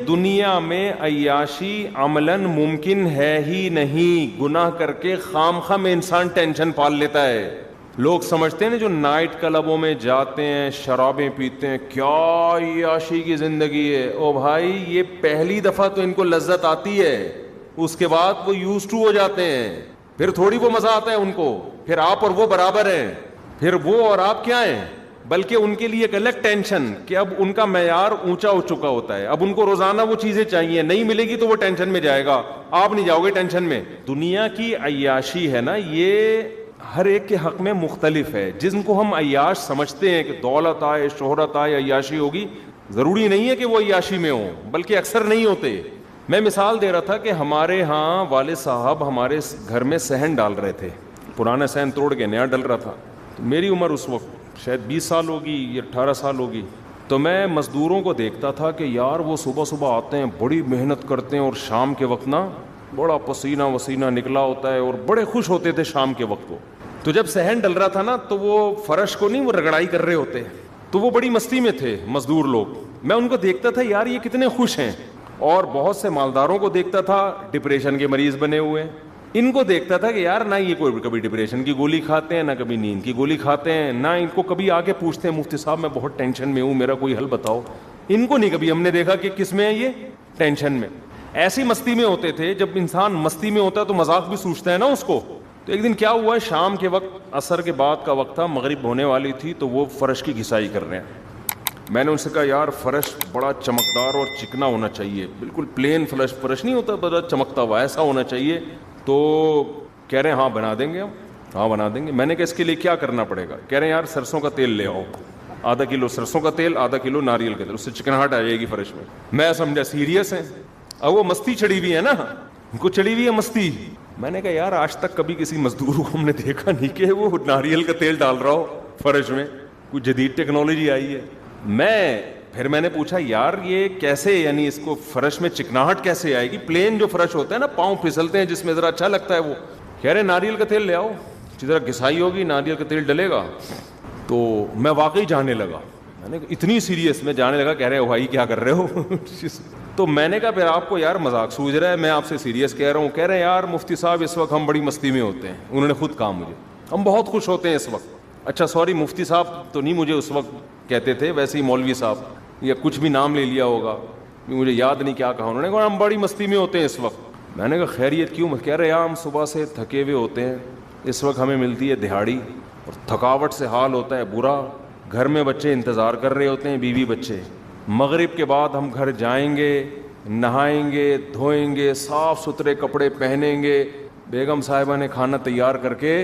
دنیا میں عیاشی عملاً ممکن ہے ہی نہیں. گناہ کر کے خام خام انسان ٹینشن پال لیتا ہے. لوگ سمجھتے ہیں نا جو نائٹ کلبوں میں جاتے ہیں شرابیں پیتے ہیں کیا عیاشی کی زندگی ہے. او بھائی یہ پہلی دفعہ تو ان کو لذت آتی ہے, اس کے بعد وہ یوز ٹو ہو جاتے ہیں, پھر تھوڑی وہ مزہ آتا ہے ان کو, پھر آپ اور وہ برابر ہیں, پھر وہ اور آپ کیا ہیں, بلکہ ان کے لیے ایک الگ ٹینشن کہ اب ان کا معیار اونچا ہو چکا ہوتا ہے, اب ان کو روزانہ وہ چیزیں چاہیے, نہیں ملے گی تو وہ ٹینشن میں جائے گا, آپ نہیں جاؤ گے ٹینشن میں. دنیا کی عیاشی ہے نا یہ ہر ایک کے حق میں مختلف ہے. جن کو ہم عیاش سمجھتے ہیں کہ دولت آئے شہرت آئے عیاشی ہوگی, ضروری نہیں ہے کہ وہ عیاشی میں ہوں, بلکہ اکثر نہیں ہوتے. میں مثال دے رہا تھا کہ ہمارے ہاں والد صاحب ہمارے گھر میں صحن ڈال رہے تھے, پرانا صحن توڑ کے نیا ڈل رہا تھا. میری عمر اس وقت شاید 20 سال ہوگی یا 18 سال ہوگی. تو میں مزدوروں کو دیکھتا تھا کہ یار وہ صبح صبح آتے ہیں, بڑی محنت کرتے ہیں, اور شام کے وقت نا بڑا پسینہ وسینہ نکلا ہوتا ہے, اور بڑے خوش ہوتے تھے شام کے وقت. تو جب صحن ڈل رہا تھا نا تو وہ فرش کو نہیں وہ رگڑائی کر رہے ہوتے, تو وہ بڑی مستی میں تھے مزدور لوگ. میں ان کو دیکھتا تھا یار یہ کتنے خوش ہیں. اور بہت سے مالداروں کو دیکھتا تھا ڈپریشن کے مریض بنے ہوئے. ان کو دیکھتا تھا کہ یار نہ یہ کوئی کبھی ڈپریشن کی گولی کھاتے ہیں, نہ کبھی نیند کی گولی کھاتے ہیں, نہ ان کو کبھی آ کے پوچھتے ہیں مفتی صاحب میں بہت ٹینشن میں ہوں, میرا کوئی حل بتاؤ. ان کو نہیں کبھی ہم نے دیکھا کہ کس میں ہے, یہ ٹینشن میں. ایسی مستی میں ہوتے تھے. جب انسان مستی میں ہوتا ہے تو مذاق بھی سوچتا ہے نا اس کو. تو ایک دن کیا ہوا, شام کے وقت عصر کے بعد کا وقت تھا, مغرب ہونے والی تھی, تو وہ فرش کی گھسائی کر رہے ہیں. میں نے ان سے کہا یار فرش بڑا چمکدار اور چکنا ہونا چاہیے, بالکل پلین فرش نہیں ہوتا, بڑا چمکتا ہوا ایسا ہونا چاہیے. تو کہہ رہے ہیں ہاں بنا دیں گے ہم, ہاں بنا دیں گے. میں نے کہا اس کے لیے کیا کرنا پڑے گا. کہہ رہے ہیں یار سرسوں کا تیل لے آؤ, آدھا کلو سرسوں کا تیل, آدھا کلو ناریل کا تیل, اس سے چکناہٹ آ جائے گی فرش میں. میں سمجھا سیریس ہیں. اب وہ مستی چڑھی ہوئی ہے نا, ان کو چڑھی ہوئی ہے مستی. میں نے کہا یار آج تک کبھی کسی مزدور کو ہم نے دیکھا نہیں کہ وہ ناریل کا تیل ڈال رہا ہو فرش میں, کوئی جدید ٹیکنالوجی آئی ہے. پھر میں نے پوچھا یار یہ کیسے, یعنی اس کو فرش میں چکناہٹ کیسے آئے گی, پلین جو فرش ہوتا ہے نا پاؤں پھسلتے ہیں جس میں ذرا اچھا لگتا ہے وہ. کہہ رہے ناریل کا تیل لے آؤ, ذرا گھسائی ہوگی ناریل کا تیل ڈلے گا. تو میں واقعی جانے لگا, میں نے اتنی سیریس میں جانے لگا. کہہ رہے بھائی کیا کر رہے ہو. تو میں نے کہا پھر آپ کو یار مذاق سوچ رہا ہے, میں آپ سے سیریس کہہ رہا ہوں. کہہ رہے ہیں یار مفتی صاحب اس وقت ہم بڑی مستی میں ہوتے ہیں. انہوں نے خود کہا مجھے ہم بہت خوش ہوتے ہیں اس وقت. اچھا سوری مفتی صاحب تو نہیں مجھے اس وقت کہتے تھے, ویسے ہی مولوی صاحب یا کچھ بھی نام لے لیا ہوگا, مجھے یاد نہیں کیا کہا انہوں نے. کہا ہم بڑی مستی میں ہوتے ہیں اس وقت. میں نے کہا خیریت کیوں. کہہ رہے ہم صبح سے تھکے ہوئے ہوتے ہیں, اس وقت ہمیں ملتی ہے دہاڑی, اور تھکاوٹ سے حال ہوتا ہے برا. گھر میں بچے انتظار کر رہے ہوتے ہیں, بیوی بچے. مغرب کے بعد ہم گھر جائیں گے, نہائیں گے, دھوئیں گے, صاف ستھرے کپڑے پہنیں گے, بیگم صاحبہ نے کھانا تیار کر کے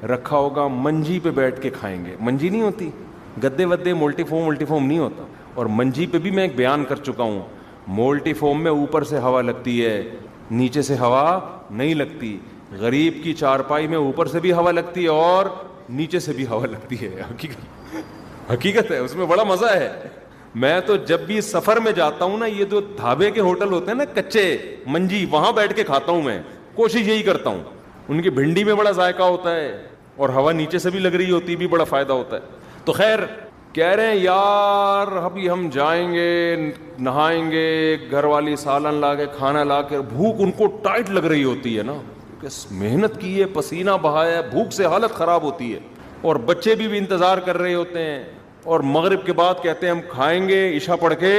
رکھا ہوگا, منجی پہ بیٹھ کے کھائیں گے. منجی نہیں ہوتی, گدے ودے مولٹی فوم نہیں ہوتا. اور منجی پہ بھی میں ایک بیان کر چکا ہوں, مولٹی فوم میں اوپر سے ہوا لگتی ہے, نیچے سے ہوا نہیں لگتی. غریب کی چارپائی میں اوپر سے بھی ہوا لگتی ہے اور نیچے سے بھی ہوا لگتی ہے. حقیقت ہے, اس میں بڑا مزہ ہے. میں تو جب بھی سفر میں جاتا ہوں نا, یہ جو ڈھابے کے ہوٹل ہوتے ہیں نا کچے منجی, وہاں بیٹھ کے کھاتا ہوں. میں کوشش یہی کرتا ہوں. ان کی بھنڈی میں بڑا ذائقہ ہوتا ہے, اور ہوا نیچے سے بھی لگ رہی ہوتی, بھی بڑا فائدہ ہوتا ہے. تو خیر کہہ رہے ہیں یار ابھی ہم جائیں گے, نہائیں گے, گھر والی سالن لا کے کھانا لا کے, بھوک ان کو ٹائٹ لگ رہی ہوتی ہے نا, کیونکہ محنت کی ہے, پسینہ بہایا, بھوک سے حالت خراب ہوتی ہے. اور بچے بھی انتظار کر رہے ہوتے ہیں, اور مغرب کے بعد کہتے ہیں ہم کھائیں گے, عشاء پڑھ کے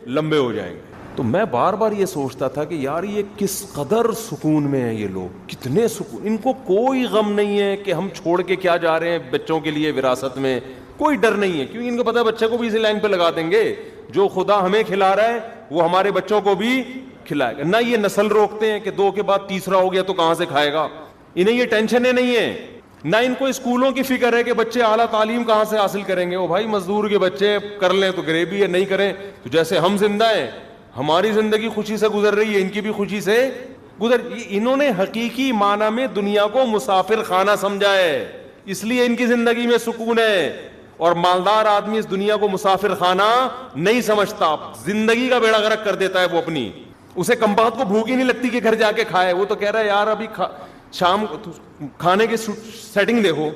لمبے ہو جائیں گے. تو میں بار بار یہ سوچتا تھا کہ یار یہ کس قدر سکون میں ہیں یہ لوگ, کتنے سکون. ان کو کوئی غم نہیں ہے کہ ہم چھوڑ کے کیا جا رہے ہیں بچوں کے لیے وراثت میں, کوئی ڈر نہیں ہے, کیونکہ ان کو پتا ہے بچے کو بھی اسی لائن پہ لگا دیں گے. جو خدا ہمیں کھلا رہا ہے وہ ہمارے بچوں کو بھی کھلائے گا. نہ یہ نسل روکتے ہیں کہ 2 کے بعد تیسرا ہو گیا تو کہاں سے کھائے گا, انہیں یہ ٹینشنیں نہیں ہیں. نہ ان کو اسکولوں کی فکر ہے کہ بچے اعلیٰ تعلیم کہاں سے حاصل کریں گے. وہ بھائی مزدور کے بچے کر لیں تو گریبی ہے, نہیں کریں تو جیسے ہم زندہ ہیں, ہماری زندگی خوشی سے گزر رہی ہے, ان کی بھی خوشی سے گزر. انہوں نے حقیقی معنی میں دنیا کو مسافر خانہ سمجھا ہے, اس لیے ان کی زندگی میں سکون ہے. اور مالدار آدمی اس دنیا کو مسافر خانہ نہیں سمجھتا, زندگی کا بیڑا غرق کر دیتا ہے وہ اپنی. اسے کم بخت کو بھوک ہی نہیں لگتی کہ گھر جا کے کھائے. وہ تو کہہ رہا ہے یار ابھی شام کھانے کی سیٹنگ دیکھو,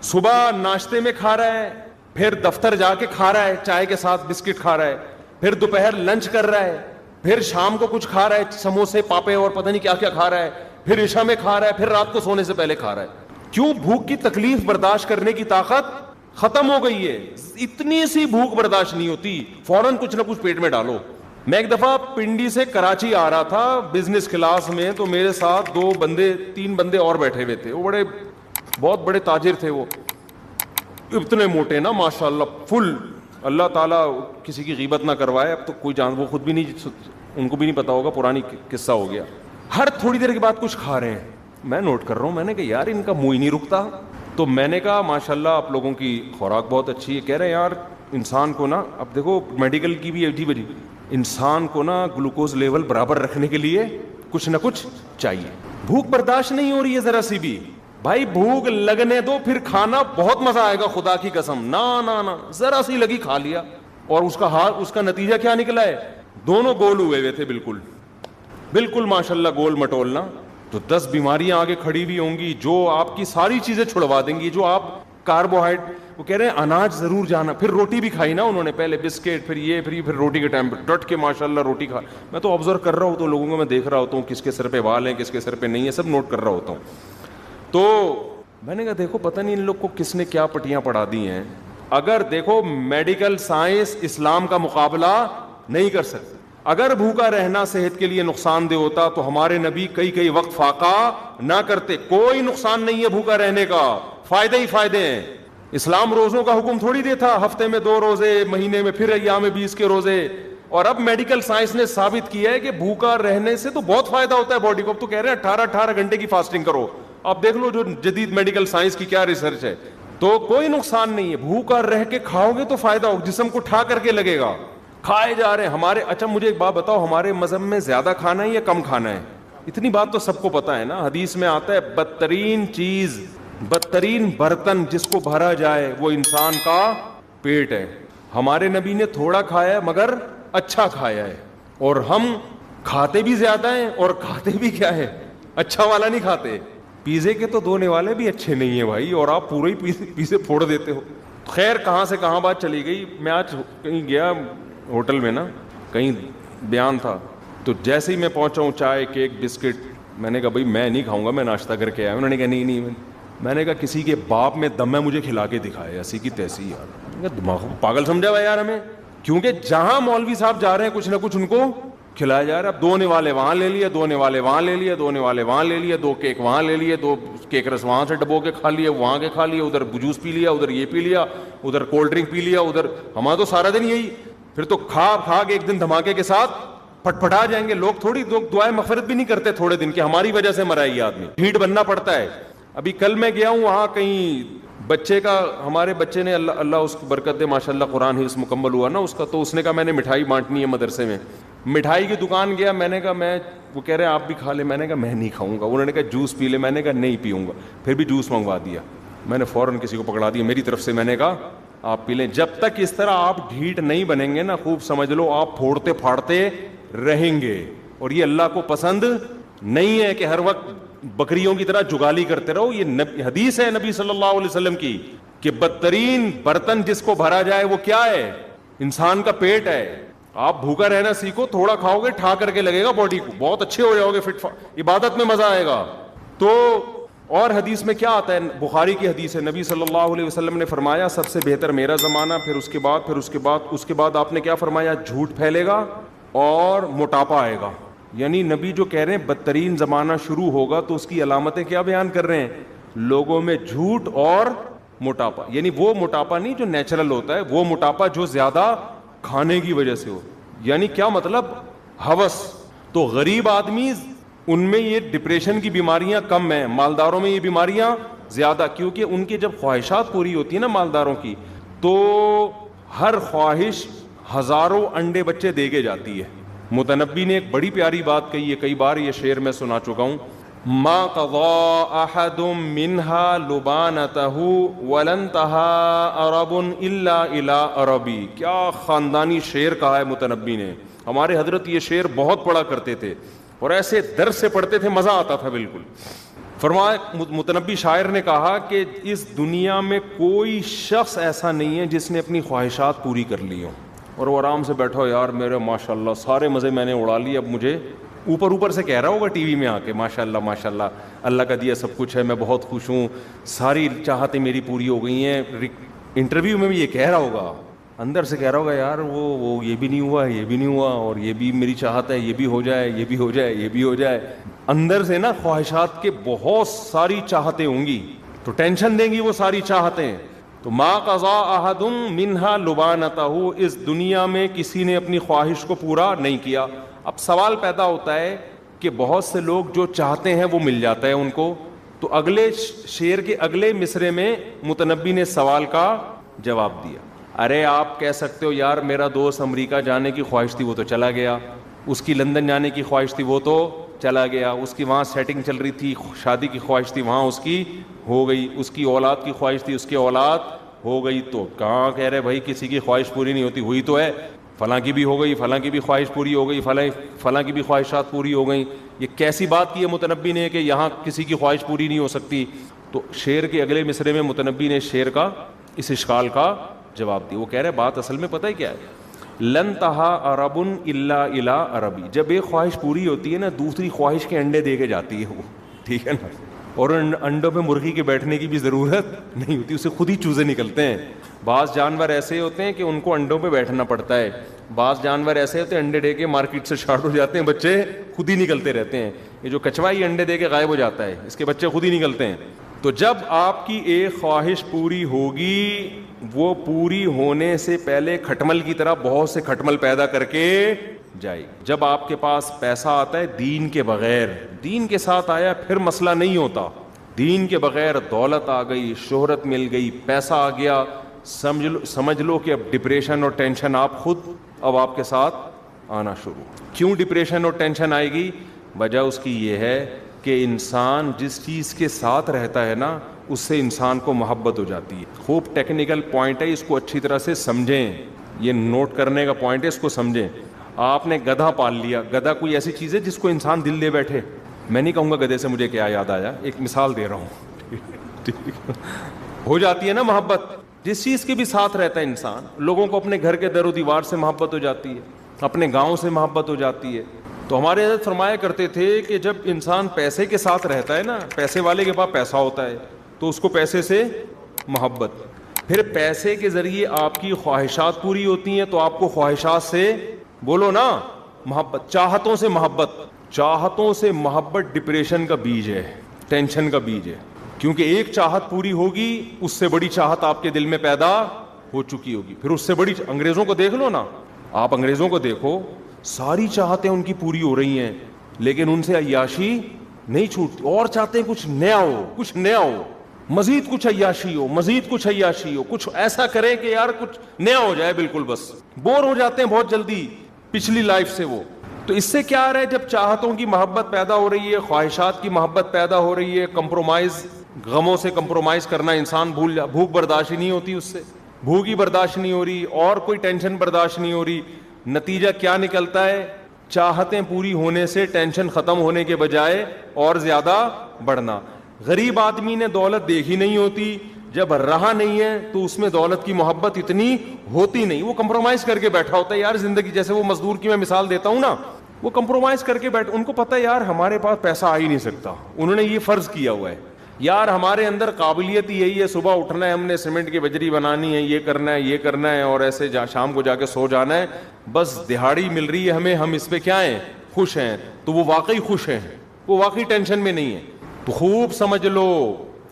صبح ناشتے میں کھا رہا ہے, پھر دفتر جا کے کھا رہا ہے, چائے کے ساتھ بسکٹ کھا رہا ہے, پھر دوپہر لنچ کر رہا ہے, پھر شام کو کچھ کھا رہا ہے, سموسے پاپے اور پتہ نہیں کیا کیا کھا رہا ہے, پھر عشاء میں کھا رہا ہے, پھر رات کو سونے سے پہلے کھا رہا ہے. کیوں؟ بھوک کی تکلیف برداشت کرنے کی طاقت ختم ہو گئی ہے. اتنی سی بھوک برداشت نہیں ہوتی, فوراً کچھ نہ کچھ پیٹ میں ڈالو. میں ایک دفعہ پنڈی سے کراچی آ رہا تھا بزنس کلاس میں, تو میرے ساتھ 3 بندے اور بیٹھے ہوئے تھے. وہ بہت بڑے تاجر تھے, وہ اتنے موٹے نا ماشاءاللہ, فل. اللہ تعالیٰ کسی کی غیبت نہ کروائے. اب تو کوئی وہ خود بھی نہیں, ان کو بھی نہیں پتا ہوگا, پرانی قصہ ہو گیا. ہر تھوڑی دیر کے بعد کچھ کھا رہے ہیں. میں نوٹ کر رہا ہوں, میں نے کہا یار ان کا منہ ہی نہیں رکتا. تو میں نے کہا ماشاءاللہ آپ لوگوں کی خوراک بہت اچھی ہے. کہہ رہے ہیں یار انسان کو نا, اب دیکھو میڈیکل کی بھی عجیب عجیب, انسان کو نا گلوکوز لیول برابر رکھنے کے لیے کچھ نہ کچھ چاہیے. بھوک برداشت نہیں ہو رہی ہے ذرا سی بھی, بھائی بھوک لگنے دو, پھر کھانا بہت مزہ آئے گا, خدا کی قسم. نا ذرا سی لگی کھا لیا, اور اس کا نتیجہ کیا نکلا ہے؟ دونوں گول ہوئے تھے, بالکل ماشاءاللہ گول مٹولنا. تو 10 بیماریاں آگے کھڑی ہوئی ہوں گی جو آپ کی ساری چیزیں چھڑوا دیں گی. جو آپ کاربوہائیڈریٹ, وہ کہہ رہے ہیں اناج ضرور جانا. پھر روٹی بھی کھائی نا انہوں نے, پہلے بسکٹ, پھر روٹی کے ٹائم پہ ڈٹ کے ماشاءاللہ روٹی کھا. میں تو آبزرو کر رہا ہوں, تو لوگوں کو میں دیکھ رہا ہوتا ہوں کس کے سر پہ بال ہیں, کس کے سر پہ نہیں ہے, سب نوٹ کر رہا ہوتا ہوں. تو میں نے کہا دیکھو پتہ نہیں ان لوگ کو کس نے کیا پٹیاں پڑھا دی ہیں. اگر دیکھو میڈیکل سائنس اسلام کا مقابلہ نہیں کر سکتی. اگر بھوکا رہنا صحت کے لیے نقصان دہ ہوتا تو ہمارے نبی کئی وقت فاقہ نہ کرتے. کوئی نقصان نہیں ہے بھوکا رہنے کا, فائدے ہی فائدے ہیں. اسلام روزوں کا حکم تھوڑی دیتا, ہفتے میں 2 روزے, مہینے میں پھر ایام 20 کے روزے. اور اب میڈیکل سائنس نے ثابت کیا ہے کہ بھوکا رہنے سے تو بہت فائدہ ہوتا ہے باڈی کو. اب تو کہہ رہے ہیں 18 گھنٹے کی فاسٹنگ کرو. اب دیکھ لو جو جدید میڈیکل سائنس کی کیا ریسرچ ہے. تو کوئی نقصان نہیں ہے, بھوکا رہ کے کھاؤ گے تو فائدہ ہو, جسم کو ٹھا کر کے لگے گا. کھائے جا رہے ہیں ہمارے. اچھا مجھے ایک بات بتاؤ, ہمارے مذہب میں زیادہ کھانا ہے یا کم کھانا ہے؟ اتنی بات تو سب کو پتا ہے نا, حدیث میں آتا ہے بدترین چیز, بدترین برتن جس کو بھرا جائے وہ انسان کا پیٹ ہے. ہمارے نبی نے تھوڑا کھایا ہے مگر اچھا کھایا ہے, اور ہم کھاتے بھی زیادہ ہیں اور کھاتے بھی کیا ہے, اچھا والا نہیں کھاتے. پیزے کے تو دھونے والے بھی اچھے نہیں ہیں بھائی, اور آپ پورے ہی پیزے پھوڑ دیتے ہو. خیر کہاں سے کہاں بات چلی گئی. میں آج کہیں گیا ہوٹل میں نا, کہیں بیان تھا, تو جیسے ہی میں پہنچا ہوں چائے کیک بسکٹ, میں نے کہا بھائی میں نہیں کھاؤں گا, میں ناشتہ کر کے آیا. انہوں نے کہا نہیں. میں نے کہا کسی کے باپ میں دم ہے, مجھے کھلا کے دکھائے ایسی کی تیسی. یار دماغ پاگل سمجھا ہوا یار ہمیں, کیونکہ جہاں مولوی صاحب جا رہے ہیں کچھ نہ کچھ ان کو کھلایا جا رہا ہے. اب دھونے والے وہاں لے لیے, دھونے والے وہاں لے لیے, دھونے والے وہاں لے لیے, 2 کیک وہاں لے لیے, 2 کیک رس وہاں سے ڈبو کے کھا لیے, وہاں کے کھا لیے, ادھر جوس پی لیا, ادھر یہ پی لیا, ادھر کولڈ ڈرنک پی لیا, ادھر. ہمارا تو سارا دن یہی. پھر تو کھا کے ایک دن دھماکے کے ساتھ پٹپٹا جائیں گے. لوگ تھوڑی دعائیں مغفرت بھی نہیں کرتے تھوڑے دن کے, ہماری وجہ سے مرا یہ آدمی, ڈھیٹ بننا پڑتا ہے. ابھی کل میں گیا ہوں وہاں کہیں بچے کا, ہمارے بچے نے اللہ اس کی برکت دے ماشاءاللہ قرآن حفظ مکمل ہوا نا اس کا, تو اس نے کہا میں نے مٹھائی بانٹنی ہے مدرسے میں. مٹھائی کی دکان گیا, میں نے کہا وہ کہہ رہے ہیں آپ بھی کھا لیں. میں نے کہا میں نہیں کھاؤں گا. انہوں نے کہا جوس پی لے. میں نے کہا نہیں پیوں گا. پھر بھی جوس منگوا دیا. میں نے فوراً کسی کو پکڑا دیا میری طرف سے, میں نے کہا آپ پی لیں. جب تک اس طرح آپ ڈھیٹ نہیں بنیں گے نا, خوب سمجھ لو آپ پھوڑتے پھاڑتے رہیں گے. اور یہ اللہ کو پسند نہیں ہے کہ ہر وقت بکریوں کی طرح جگالی کرتے رہو. یہ حدیث ہے نبی صلی اللہ علیہ وسلم کی کہ بدترین برتن جس کو بھرا جائے وہ کیا ہے, انسان کا پیٹ ہے. آپ بھوکا رہنا سیکھو, تھوڑا کھاؤ گے ٹھا کر کے لگے گا باڈی کو, بہت اچھے ہو جاؤ گے, فٹ عبادت میں مزہ آئے گا. تو اور حدیث میں کیا آتا ہے, بخاری کی حدیث ہے, نبی صلی اللہ علیہ وسلم نے فرمایا سب سے بہتر میرا زمانہ, پھر اس کے بعد آپ نے کیا فرمایا, جھوٹ پھیلے گا اور موٹاپا آئے گا. یعنی نبی جو کہہ رہے ہیں بدترین زمانہ شروع ہوگا, تو اس کی علامتیں کیا بیان کر رہے ہیں, لوگوں میں جھوٹ اور موٹاپا. یعنی وہ موٹاپا نہیں جو نیچرل ہوتا ہے, وہ موٹاپا جو زیادہ کھانے کی وجہ سے ہو. یعنی کیا مطلب, ہوس. تو غریب آدمی ان میں یہ ڈپریشن کی بیماریاں کم ہیں, مالداروں میں یہ بیماریاں زیادہ, کیونکہ ان کی جب خواہشات پوری ہوتی ہیں نا مالداروں کی, تو ہر خواہش ہزاروں انڈے بچے دے کے جاتی ہے. متنبی نے ایک بڑی پیاری بات کہی ہے, کئی بار یہ شعر میں سنا چکا ہوں, ما قضى احد منها لبانته ولن تها عرب الا الى عربی. کیا خاندانی شعر کہا ہے متنبی نے. ہمارے حضرت یہ شعر بہت پڑھا کرتے تھے اور ایسے درد سے پڑھتے تھے, مزہ آتا تھا بالکل. فرمایا متنبی شاعر نے کہا کہ اس دنیا میں کوئی شخص ایسا نہیں ہے جس نے اپنی خواہشات پوری کر لی ہوں. اور وہ آرام سے بیٹھا ہو، یار میرے ماشاءاللہ سارے مزے میں نے اڑا لیے، اب مجھے اوپر سے کہہ رہا ہوگا ٹی وی میں آ کے ماشاءاللہ ماشاءاللہ اللہ کا دیا سب کچھ ہے، میں بہت خوش ہوں، ساری چاہتیں میری پوری ہو گئی ہیں. انٹرویو میں بھی یہ کہہ رہا ہوگا، اندر سے کہہ رہا ہوگا یار وہ یہ بھی نہیں ہوا، یہ بھی نہیں ہوا، اور یہ بھی میری چاہت ہے، یہ بھی ہو جائے، یہ بھی ہو جائے، یہ بھی ہو جائے. اندر سے نا خواہشات کے بہت ساری چاہتیں ہوں گی، تو ٹینشن دیں گی وہ ساری چاہتیں. تو ما قضا احد منها لبانته، اس دنیا میں کسی نے اپنی خواہش کو پورا نہیں کیا. اب سوال پیدا ہوتا ہے کہ بہت سے لوگ جو چاہتے ہیں وہ مل جاتا ہے ان کو. تو اگلے شعر کے اگلے مصرے میں متنبی نے سوال کا جواب دیا. ارے آپ کہہ سکتے ہو یار میرا دوست امریکہ جانے کی خواہش تھی وہ تو چلا گیا، اس کی لندن جانے کی خواہش تھی وہ تو چلا گیا، اس کی وہاں سیٹنگ چل رہی تھی، شادی کی خواہش تھی وہاں اس کی ہو گئی، اس کی اولاد کی خواہش تھی اس کی اولاد ہو گئی. تو کہاں کہہ رہے بھائی کسی کی خواہش پوری نہیں ہوتی، ہوئی تو ہے، فلاں کی بھی ہو گئی، فلاں کی بھی خواہش پوری ہو گئی، فلاں کی بھی خواہشات پوری ہو گئیں. یہ کیسی بات کی ہے متنبی نے کہ یہاں کسی کی خواہش پوری نہیں ہو سکتی؟ تو شعر کے اگلے مصرے میں متنبی نے شعر کا اس اشکال کا جواب دیا. وہ کہہ رہے بات اصل میں پتہ ہے کیا ہے؟ لن تہا عرب الا الی عربی، جب ایک خواہش پوری ہوتی ہے نا دوسری خواہش کے انڈے دے کے جاتی ہے وہ، ٹھیک ہے نا، اور ان انڈوں پہ مرغی کے بیٹھنے کی بھی ضرورت نہیں ہوتی، اسے خود ہی چوزے نکلتے ہیں. بعض جانور ایسے ہوتے ہیں کہ ان کو انڈوں پہ بیٹھنا پڑتا ہے، بعض جانور ایسے ہوتے ہیں انڈے دے کے مارکیٹ سے شارٹ ہو جاتے ہیں، بچے خود ہی نکلتے رہتے ہیں. یہ جو کچھوا ہی انڈے دے کے غائب ہو جاتا ہے، اس کے بچے خود ہی نکلتے ہیں. تو جب آپ کی ایک خواہش پوری ہوگی وہ پوری ہونے سے پہلے کھٹمل کی طرح بہت سے کھٹمل پیدا کر کے جائے. جب آپ کے پاس پیسہ آتا ہے دین کے بغیر، دین کے ساتھ آیا پھر مسئلہ نہیں ہوتا. دین کے بغیر دولت آ گئی، شہرت مل گئی، پیسہ آ گیا، سمجھ لو کہ اب ڈپریشن اور ٹینشن آپ خود اب آپ کے ساتھ آنا شروع. کیوں ڈپریشن اور ٹینشن آئے گی؟ وجہ اس کی یہ ہے کہ انسان جس چیز کے ساتھ رہتا ہے نا اس سے انسان کو محبت ہو جاتی ہے. خوب ٹیکنیکل پوائنٹ ہے، اس کو اچھی طرح سے سمجھیں، یہ نوٹ کرنے کا پوائنٹ ہے، اس کو سمجھیں. آپ نے گدھا پال لیا، گدھا کوئی ایسی چیز ہے جس کو انسان دل دے بیٹھے؟ میں نہیں کہوں گا گدھے سے مجھے کیا یاد آیا، ایک مثال دے رہا ہوں. ہو جاتی ہے نا محبت جس چیز کے بھی ساتھ رہتا ہے انسان. لوگوں کو اپنے گھر کے در و دیوار سے محبت ہو جاتی ہے، اپنے گاؤں سے محبت ہو جاتی ہے. تو ہمارے حضرت فرمایا کرتے تھے کہ جب انسان پیسے کے ساتھ رہتا ہے نا، پیسے والے کے پاس پیسہ ہوتا ہے تو اس کو پیسے سے محبت، پھر پیسے کے ذریعے آپ کی خواہشات پوری ہوتی ہیں تو آپ کو خواہشات سے بولو نا محبت، چاہتوں سے محبت. چاہتوں سے محبت ڈپریشن کا بیج ہے، ٹینشن کا بیج ہے. کیونکہ ایک چاہت پوری ہوگی اس سے بڑی چاہت آپ کے دل میں پیدا ہو چکی ہوگی، پھر اس سے بڑی. انگریزوں کو دیکھ لو نا، آپ انگریزوں کو دیکھو، ساری چاہتیں ان کی پوری ہو رہی ہیں لیکن ان سے عیاشی نہیں چھوٹتی، اور چاہتے ہیں کچھ نیا ہو، کچھ نیا ہو، مزید کچھ عیاشی ہو، مزید کچھ عیاشی ہو، کچھ ایسا کریں کہ یار کچھ نیا ہو جائے. بالکل بس بور ہو جاتے ہیں بہت جلدی پچھلی لائف سے وہ. تو اس سے کیا آ رہا ہے؟ جب چاہتوں کی محبت پیدا ہو رہی ہے، خواہشات کی محبت پیدا ہو رہی ہے، کمپرومائز، غموں سے کمپرومائز کرنا انسان بھوک برداشت نہیں ہوتی، اس سے بھوک ہی برداشت نہیں ہو رہی اور کوئی ٹینشن برداشت نہیں ہو رہی. نتیجہ کیا نکلتا ہے؟ چاہتیں پوری ہونے سے ٹینشن ختم ہونے کے بجائے اور زیادہ بڑھنا. غریب آدمی نے دولت دیکھی نہیں ہوتی، جب رہا نہیں ہے تو اس میں دولت کی محبت اتنی ہوتی نہیں، وہ کمپرومائز کر کے بیٹھا ہوتا ہے یار زندگی. جیسے وہ مزدور کی میں مثال دیتا ہوں نا، وہ کمپرومائز کر کے ان کو پتہ ہے یار ہمارے پاس پیسہ آ ہی نہیں سکتا، انہوں نے یہ فرض کیا ہوا ہے یار ہمارے اندر قابلیت ہی یہی ہے، صبح اٹھنا ہے، ہم نے سیمنٹ کی بجری بنانی ہے، یہ کرنا ہے، یہ کرنا ہے، اور ایسے شام کو جا کے سو جانا ہے، بس دہاڑی مل رہی ہے ہمیں، ہم اس پہ کیا ہیں؟ خوش ہیں. تو وہ واقعی خوش ہیں، وہ واقعی ٹینشن میں نہیں ہے. تو خوب سمجھ لو،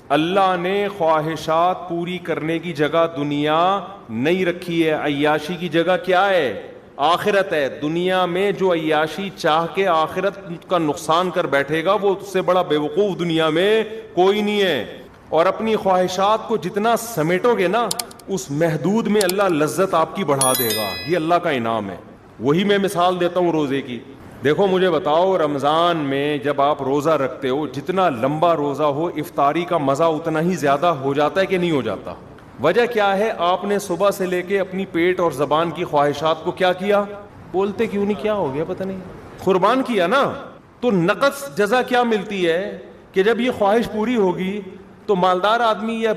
اللہ نے خواہشات پوری کرنے کی جگہ دنیا نہیں رکھی ہے. عیاشی کی جگہ کیا ہے؟ آخرت ہے. دنیا میں جو عیاشی چاہ کے آخرت کا نقصان کر بیٹھے گا وہ اس سے بڑا بے وقوف دنیا میں کوئی نہیں ہے. اور اپنی خواہشات کو جتنا سمیٹو گے نا اس محدود میں اللہ لذت آپ کی بڑھا دے گا. یہ اللہ کا انعام ہے. وہی میں مثال دیتا ہوں روزے کی. دیکھو مجھے بتاؤ، رمضان میں جب آپ روزہ رکھتے ہو، جتنا لمبا روزہ ہو افطاری کا مزہ اتنا ہی زیادہ ہو جاتا ہے کہ نہیں ہو جاتا؟ وجہ کیا ہے؟ آپ نے صبح سے لے کے اپنی پیٹ اور زبان کی خواہشات کو کیا کیا؟ بولتے کیوں نہیں، کیا ہو گیا پتہ نہیں، قربان کیا نا. تو نقص جزا کیا ملتی ہے کہ جب یہ خواہش پوری ہوگی تو مالدار آدمی یا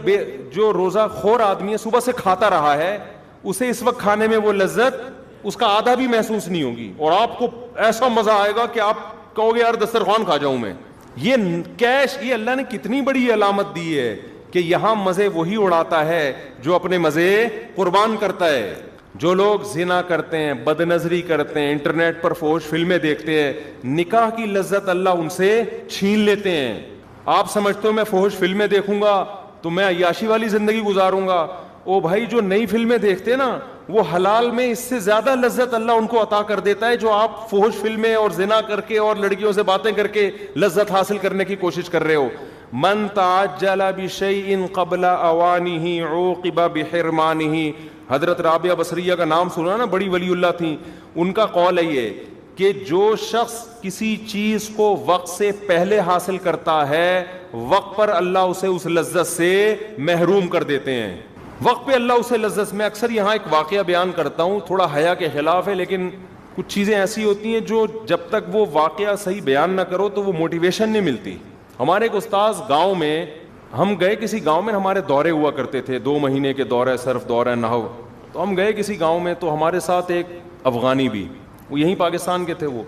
جو روزہ خور آدمی ہے صبح سے کھاتا رہا ہے اسے اس وقت کھانے میں وہ لذت اس کا آدھا بھی محسوس نہیں ہوگی, اور آپ کو ایسا مزہ آئے گا کہ آپ کہو گے یار دسترخوان کھا جاؤں میں. یہ کیش, یہ اللہ نے کتنی بڑی علامت دی ہے کہ یہاں مزے وہی اڑاتا ہے جو اپنے مزے قربان کرتا ہے. جو لوگ زنا کرتے ہیں, بد نظری کرتے ہیں, انٹرنیٹ پر فحش فلمیں دیکھتے ہیں, نکاح کی لذت اللہ ان سے چھین لیتے ہیں. آپ سمجھتے ہو میں فحش فلمیں دیکھوں گا تو میں عیاشی والی زندگی گزاروں گا؟ او بھائی, جو نئی فلمیں دیکھتے ہیں نا, وہ حلال میں اس سے زیادہ لذت اللہ ان کو عطا کر دیتا ہے جو آپ فحش فلمیں اور زنا کر کے اور لڑکیوں سے باتیں کر کے لذت حاصل کرنے کی کوشش کر رہے ہو. من تعجل بشیء قبل اوانہ عوقب بحرمانہ. حضرت رابعہ بصریہ کا نام سنا نا, بڑی ولی اللہ تھیں. ان کا قول ہے یہ کہ جو شخص کسی چیز کو وقت سے پہلے حاصل کرتا ہے, وقت پر اللہ اسے اس لذت سے محروم کر دیتے ہیں. وقت پہ اللہ اسے لذت. میں اکثر یہاں ایک واقعہ بیان کرتا ہوں, تھوڑا حیا کے خلاف ہے, لیکن کچھ چیزیں ایسی ہوتی ہیں جو جب تک وہ واقعہ صحیح بیان نہ کرو تو وہ موٹیویشن نہیں ملتی. ہمارے ایک استاذ گاؤں میں, ہم گئے کسی گاؤں میں, ہمارے دورے ہوا کرتے تھے 2 مہینے کے دورے, صرف دورہ نحو. تو ہم گئے کسی گاؤں میں, تو ہمارے ساتھ ایک افغانی بھی, وہ یہیں پاکستان کے تھے. وہ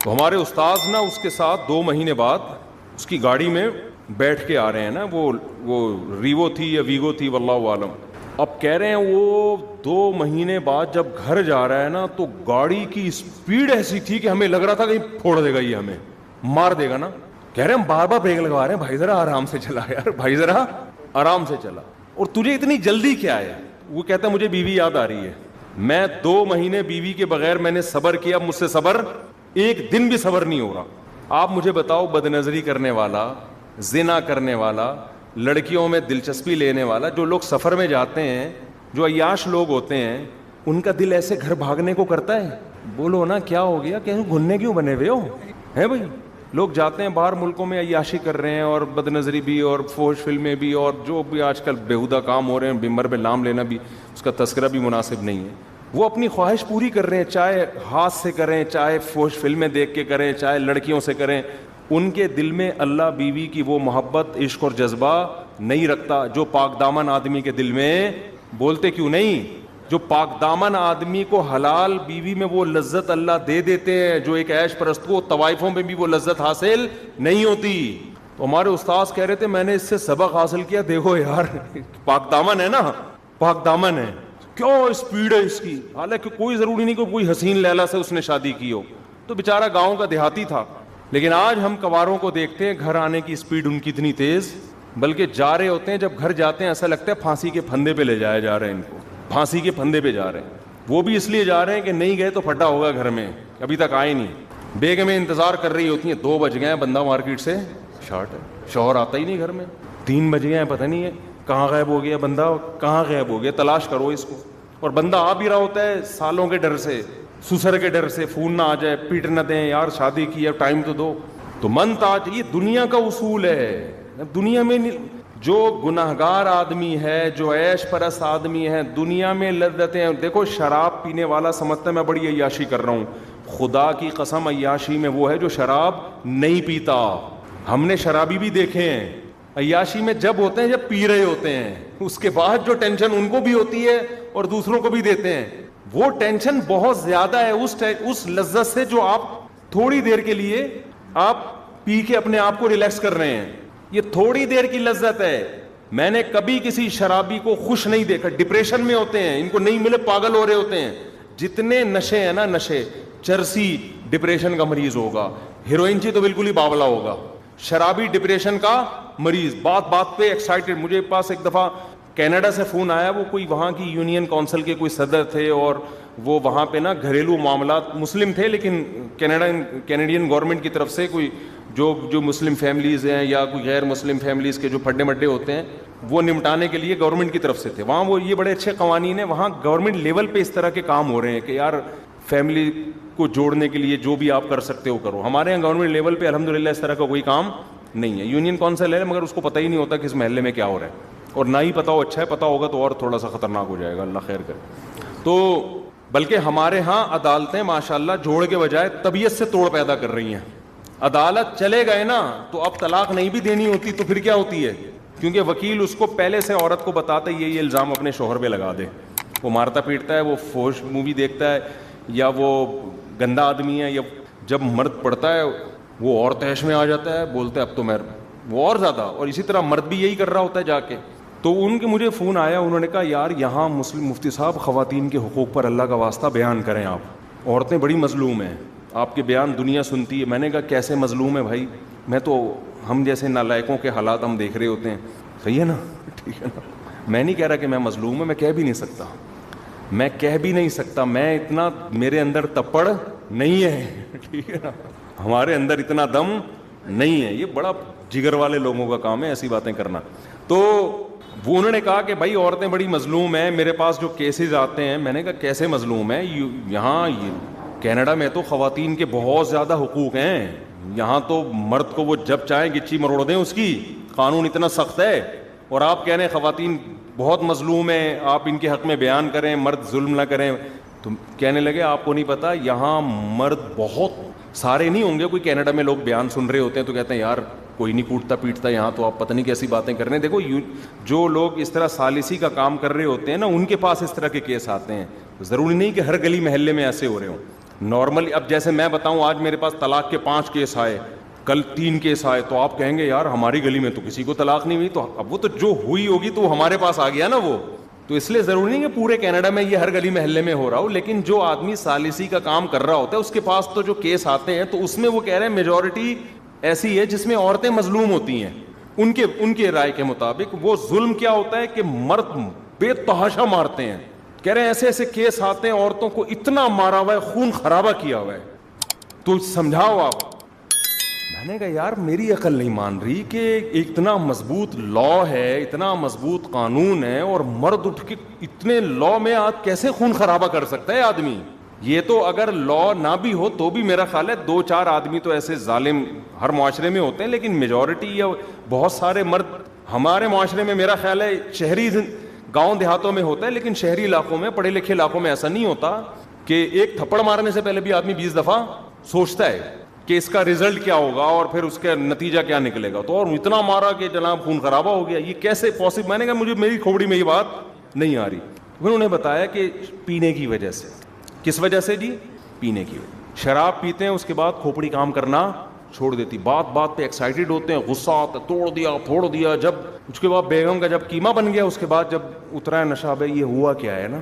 تو ہمارے استاذ نا اس کے ساتھ 2 مہینے بعد اس کی گاڑی میں بیٹھ کے آ رہے ہیں نا, وہ ریوو تھی یا ویگو تھی واللہ عالم. اب کہہ رہے ہیں وہ 2 مہینے بعد جب گھر جا رہا ہے نا, تو گاڑی کی اسپیڈ ایسی تھی کہ ہمیں لگ رہا تھا کہیں پھوڑ دے گا, یہ ہمیں مار دے گا نا. کہہ رہے ہیں ہم بار بار بریک لگوا رہے ہیں, بھائی ذرا آرام سے چلا یار, بھائی ذرا آرام سے چلا, اور تجھے اتنی جلدی کیا ہے؟ وہ کہتا ہے مجھے بیوی یاد آ رہی ہے, میں 2 مہینے بیوی کے بغیر میں نے صبر کیا, مجھ سے صبر ایک دن بھی صبر نہیں ہو رہا. آپ مجھے بتاؤ, بد نظری کرنے والا, زنا کرنے والا, لڑکیوں میں دلچسپی لینے والا, جو لوگ سفر میں جاتے ہیں, جو عیاش لوگ ہوتے ہیں, ان کا دل ایسے گھر بھاگنے کو کرتا ہے؟ بولو نا کیا ہو گیا, کہ گھننے کیوں بنے ہوئے ہو ہیں بھائی؟ لوگ جاتے ہیں باہر ملکوں میں, عیاشی کر رہے ہیں, اور بد نظری بھی, اور فحش فلمیں بھی, اور جو بھی آج کل بیہودہ کام ہو رہے ہیں, بمبر پہ نام لینا بھی, اس کا تذکرہ بھی مناسب نہیں ہے. وہ اپنی خواہش پوری کر رہے ہیں, چاہے ہاتھ سے کریں, چاہے فحش فلمیں دیکھ کے کریں, چاہے لڑکیوں سے کریں. ان کے دل میں اللہ بیوی کی وہ محبت, عشق اور جذبہ نہیں رکھتا جو پاک دامن آدمی کے دل میں. بولتے کیوں نہیں؟ جو پاک دامن آدمی کو حلال بیوی میں وہ لذت اللہ دے دیتے ہیں, جو ایک عیش پرست کو طوائفوں میں بھی وہ لذت حاصل نہیں ہوتی. تو ہمارے استاذ کہہ رہے تھے میں نے اس سے سبق حاصل کیا, دیکھو یار پاک دامن ہے نا, پاک دامن ہے, کیوں اسپیڈ ہے اس کی, حالانکہ کوئی ضروری نہیں کہ کوئی حسین لیلا سے اس نے شادی کی ہو, تو بیچارہ گاؤں کا دیہاتی تھا. لیکن آج ہم کواروں کو دیکھتے ہیں, گھر آنے کی اسپیڈ ان کی اتنی تیز, بلکہ جا رہے ہوتے ہیں, جب گھر جاتے ہیں ایسا لگتا ہے پھانسی کے پھندے پہ لے جایا جا رہے ہیں ان کو, پھانسی کے پھندے پہ جا رہے ہیں. وہ بھی اس لیے جا رہے ہیں کہ نہیں گئے تو پھٹا ہوگا گھر میں, ابھی تک آئے نہیں. بیگمیں انتظار کر رہی ہوتی ہیں, 2 بج گئے ہیں, بندہ مارکیٹ سے شارٹ ہے, شوہر آتا ہی نہیں گھر میں, 3 بج گئے ہیں, پتہ نہیں ہے کہاں غائب ہو گیا بندہ, کہاں غائب ہو گیا, تلاش کرو اس کو. اور بندہ آ بھی رہا ہوتا ہے سالوں کے ڈر سے, سسر کے ڈر سے, فون نہ آ جائے, پیٹ نہ دیں, یار شادی کی ہے ٹائم تو دو. تو من تاج, یہ دنیا کا اصول ہے. دنیا میں جو گناہگار آدمی ہے, جو عیش پرست آدمی ہے, دنیا میں لذتیں, دیکھو شراب پینے والا سمجھتا ہے میں بڑی عیاشی کر رہا ہوں, خدا کی قسم عیاشی میں وہ ہے جو شراب نہیں پیتا. ہم نے شرابی بھی دیکھے ہیں, عیاشی میں جب ہوتے ہیں جب پی رہے ہوتے ہیں, اس کے بعد جو ٹینشن ان کو بھی ہوتی ہے اور دوسروں کو بھی دیتے ہیں, وہ ٹینشن بہت زیادہ ہے اس لذت سے جو آپ تھوڑی دیر کے لیے آپ پی کے اپنے آپ کو ریلیکس کر رہے ہیں. یہ تھوڑی دیر کی لذت ہے. میں نے کبھی کسی شرابی کو خوش نہیں دیکھا, ڈپریشن میں ہوتے ہیں, ان کو نہیں ملے پاگل ہو رہے ہوتے ہیں. جتنے نشے ہیں نا, نشے, چرسی ڈپریشن کا مریض ہوگا, ہیروئن تو بالکل ہی باولا ہوگا, شرابی ڈپریشن کا مریض, بات بات پہ ایکسائٹیڈ. مجھے پاس ایک دفعہ کینیڈا سے فون آیا, وہ کوئی وہاں کی یونین کونسل کے کوئی صدر تھے, اور وہ وہاں پہ نا گھریلو معاملات, مسلم تھے لیکن کینیڈین گورنمنٹ کی طرف سے کوئی جو مسلم فیملیز ہیں یا کوئی غیر مسلم فیملیز کے جو پھڈے مڈے ہوتے ہیں, وہ نمٹانے کے لیے گورنمنٹ کی طرف سے تھے. وہاں وہ یہ بڑے اچھے قوانین ہیں, وہاں گورنمنٹ لیول پہ اس طرح کے کام ہو رہے ہیں کہ یار فیملی کو جوڑنے کے لیے جو بھی آپ کر سکتے ہو کرو. ہمارے یہاں گورنمنٹ لیول پہ الحمدللہ اس طرح کا کوئی کام نہیں ہے. یونین کونسل ہے مگر اس کو پتہ ہی نہیں ہوتا کہ اس محلے میں کیا ہو رہا ہے, اور نہ ہی پتہ ہو اچھا ہے, پتہ ہوگا تو اور تھوڑا سا خطرناک ہو جائے گا, اللہ خیر کرے. تو بلکہ ہمارے ہاں عدالتیں ماشاءاللہ جوڑ کے بجائے طبیعت سے توڑ پیدا کر رہی ہیں. عدالت چلے گئے نا تو اب طلاق نہیں بھی دینی ہوتی تو پھر کیا ہوتی ہے, کیونکہ وکیل اس کو پہلے سے عورت کو بتاتا یہ الزام اپنے شوہر پہ لگا دے, وہ مارتا پیٹتا ہے, وہ فوش مووی دیکھتا ہے, یا وہ گندا آدمی ہے, یا جب مرد پڑتا ہے وہ اور تیش میں آ جاتا ہے, بولتے اب تو میں وہ اور زیادہ. اور اسی طرح مرد بھی یہی کر رہا ہوتا ہے جا کے. تو ان کے مجھے فون آیا, انہوں نے کہا یار یہاں مسلم مفتی صاحب خواتین کے حقوق پر اللہ کا واسطہ بیان کریں, آپ عورتیں بڑی مظلوم ہیں, آپ کے بیان دنیا سنتی ہے. میں نے کہا کیسے مظلوم ہے بھائی, میں تو ہم جیسے نالائقوں کے حالات ہم دیکھ رہے ہوتے ہیں, صحیح ہے نا, ٹھیک ہے نا. میں نہیں کہہ رہا کہ میں مظلوم ہوں, میں کہہ بھی نہیں سکتا, میں اتنا میرے اندر تپڑ نہیں ہے, ٹھیک ہے نا, ہمارے اندر اتنا دم نہیں ہے. یہ بڑا جگر والے لوگوں کا کام ہے ایسی باتیں کرنا. تو وہ انہوں نے کہا کہ بھائی عورتیں بڑی مظلوم ہیں, میرے پاس جو کیسز آتے ہیں. میں نے کہا کیسے مظلوم ہیں, یہاں کینیڈا میں تو خواتین کے بہت زیادہ حقوق ہیں, یہاں تو مرد کو وہ جب چاہیں گچی مروڑ دیں اس کی, قانون اتنا سخت ہے. اور آپ کہہ رہے ہیں خواتین بہت مظلوم ہیں, آپ ان کے حق میں بیان کریں, مرد ظلم نہ کریں. تو کہنے لگے آپ کو نہیں پتا یہاں مرد بہت سارے نہیں ہوں گے, کوئی کینیڈا میں لوگ بیان سن رہے ہوتے ہیں تو کہتے ہیں یار کوئی نہیں کوٹتا پیٹتا یہاں, تو آپ پتہ نہیں کیسی باتیں کر رہے ہیں. دیکھو جو لوگ اس طرح ثالثی کا کام کر رہے ہوتے ہیں نا, ان کے پاس اس طرح کے کیس آتے ہیں. ضروری نہیں کہ ہر گلی محلے میں ایسے ہو رہے ہوں. نارملی اب جیسے میں بتاؤں آج میرے پاس طلاق کے 5 کیس آئے, کل 3 کیس آئے, تو آپ کہیں گے یار ہماری گلی میں تو کسی کو طلاق نہیں ہوئی, تو اب وہ تو جو ہوئی ہوگی تو ہمارے پاس آ گیا نا وہ. تو اس لیے ضروری نہیں کہ پورے کینیڈا میں یہ ہر گلی محلے میں ہو رہا ہو, لیکن جو آدمی ثالثی کا کام کر رہا ہوتا ہے اس کے پاس تو جو کیس آتے ہیں, تو اس میں وہ کہہ رہے ہیں میجورٹی ایسی ہے جس میں عورتیں مظلوم ہوتی ہیں. ان کے رائے کے مطابق وہ ظلم کیا ہوتا ہے کہ مرد بے تحاشا مارتے ہیں. کہہ رہے ہیں ایسے ایسے کیس آتے ہیں, عورتوں کو اتنا مارا ہوا ہے, خون خرابہ کیا ہوا ہے, تو سمجھاؤ آپ. میں نے کہا یار میری عقل نہیں مان رہی کہ اتنا مضبوط لا ہے, اتنا مضبوط قانون ہے, اور مرد اٹھ کے اتنے لا میں آج کیسے خون خرابہ کر سکتا ہے آدمی. یہ تو اگر لا نہ بھی ہو تو بھی میرا خیال ہے 2-4 آدمی تو ایسے ظالم ہر معاشرے میں ہوتے ہیں, لیکن میجورٹی یا بہت سارے مرد ہمارے معاشرے میں میرا خیال ہے شہری گاؤں دیہاتوں میں ہوتا ہے, لیکن شہری علاقوں میں, پڑھے لکھے علاقوں میں ایسا نہیں ہوتا کہ ایک تھپڑ مارنے سے پہلے بھی آدمی 20 دفعہ سوچتا ہے کہ اس کا رزلٹ کیا ہوگا اور پھر اس کا نتیجہ کیا نکلے گا. تو اور اتنا مارا کہ جناب خون خرابہ ہو گیا, یہ کیسے پاسبل. میں نے کہا مجھے میری کھوپڑی میں یہ بات نہیں آ رہی. پھر انہوں نے بتایا کہ پینے کی وجہ سے. کس وجہ سے جی؟ پینے کی وجہ. شراب پیتے ہیں اس کے بعد کھوپڑی کام کرنا چھوڑ دیتی, بات بات پہ ایکسائٹیڈ ہوتے ہیں, غصہ آتا, توڑ دیا پھوڑ دیا. جب اس کے بعد بیگم کا جب قیمہ بن گیا, اس کے بعد جب اترا ہے نشہ, بھائی یہ ہوا کیا ہے نا,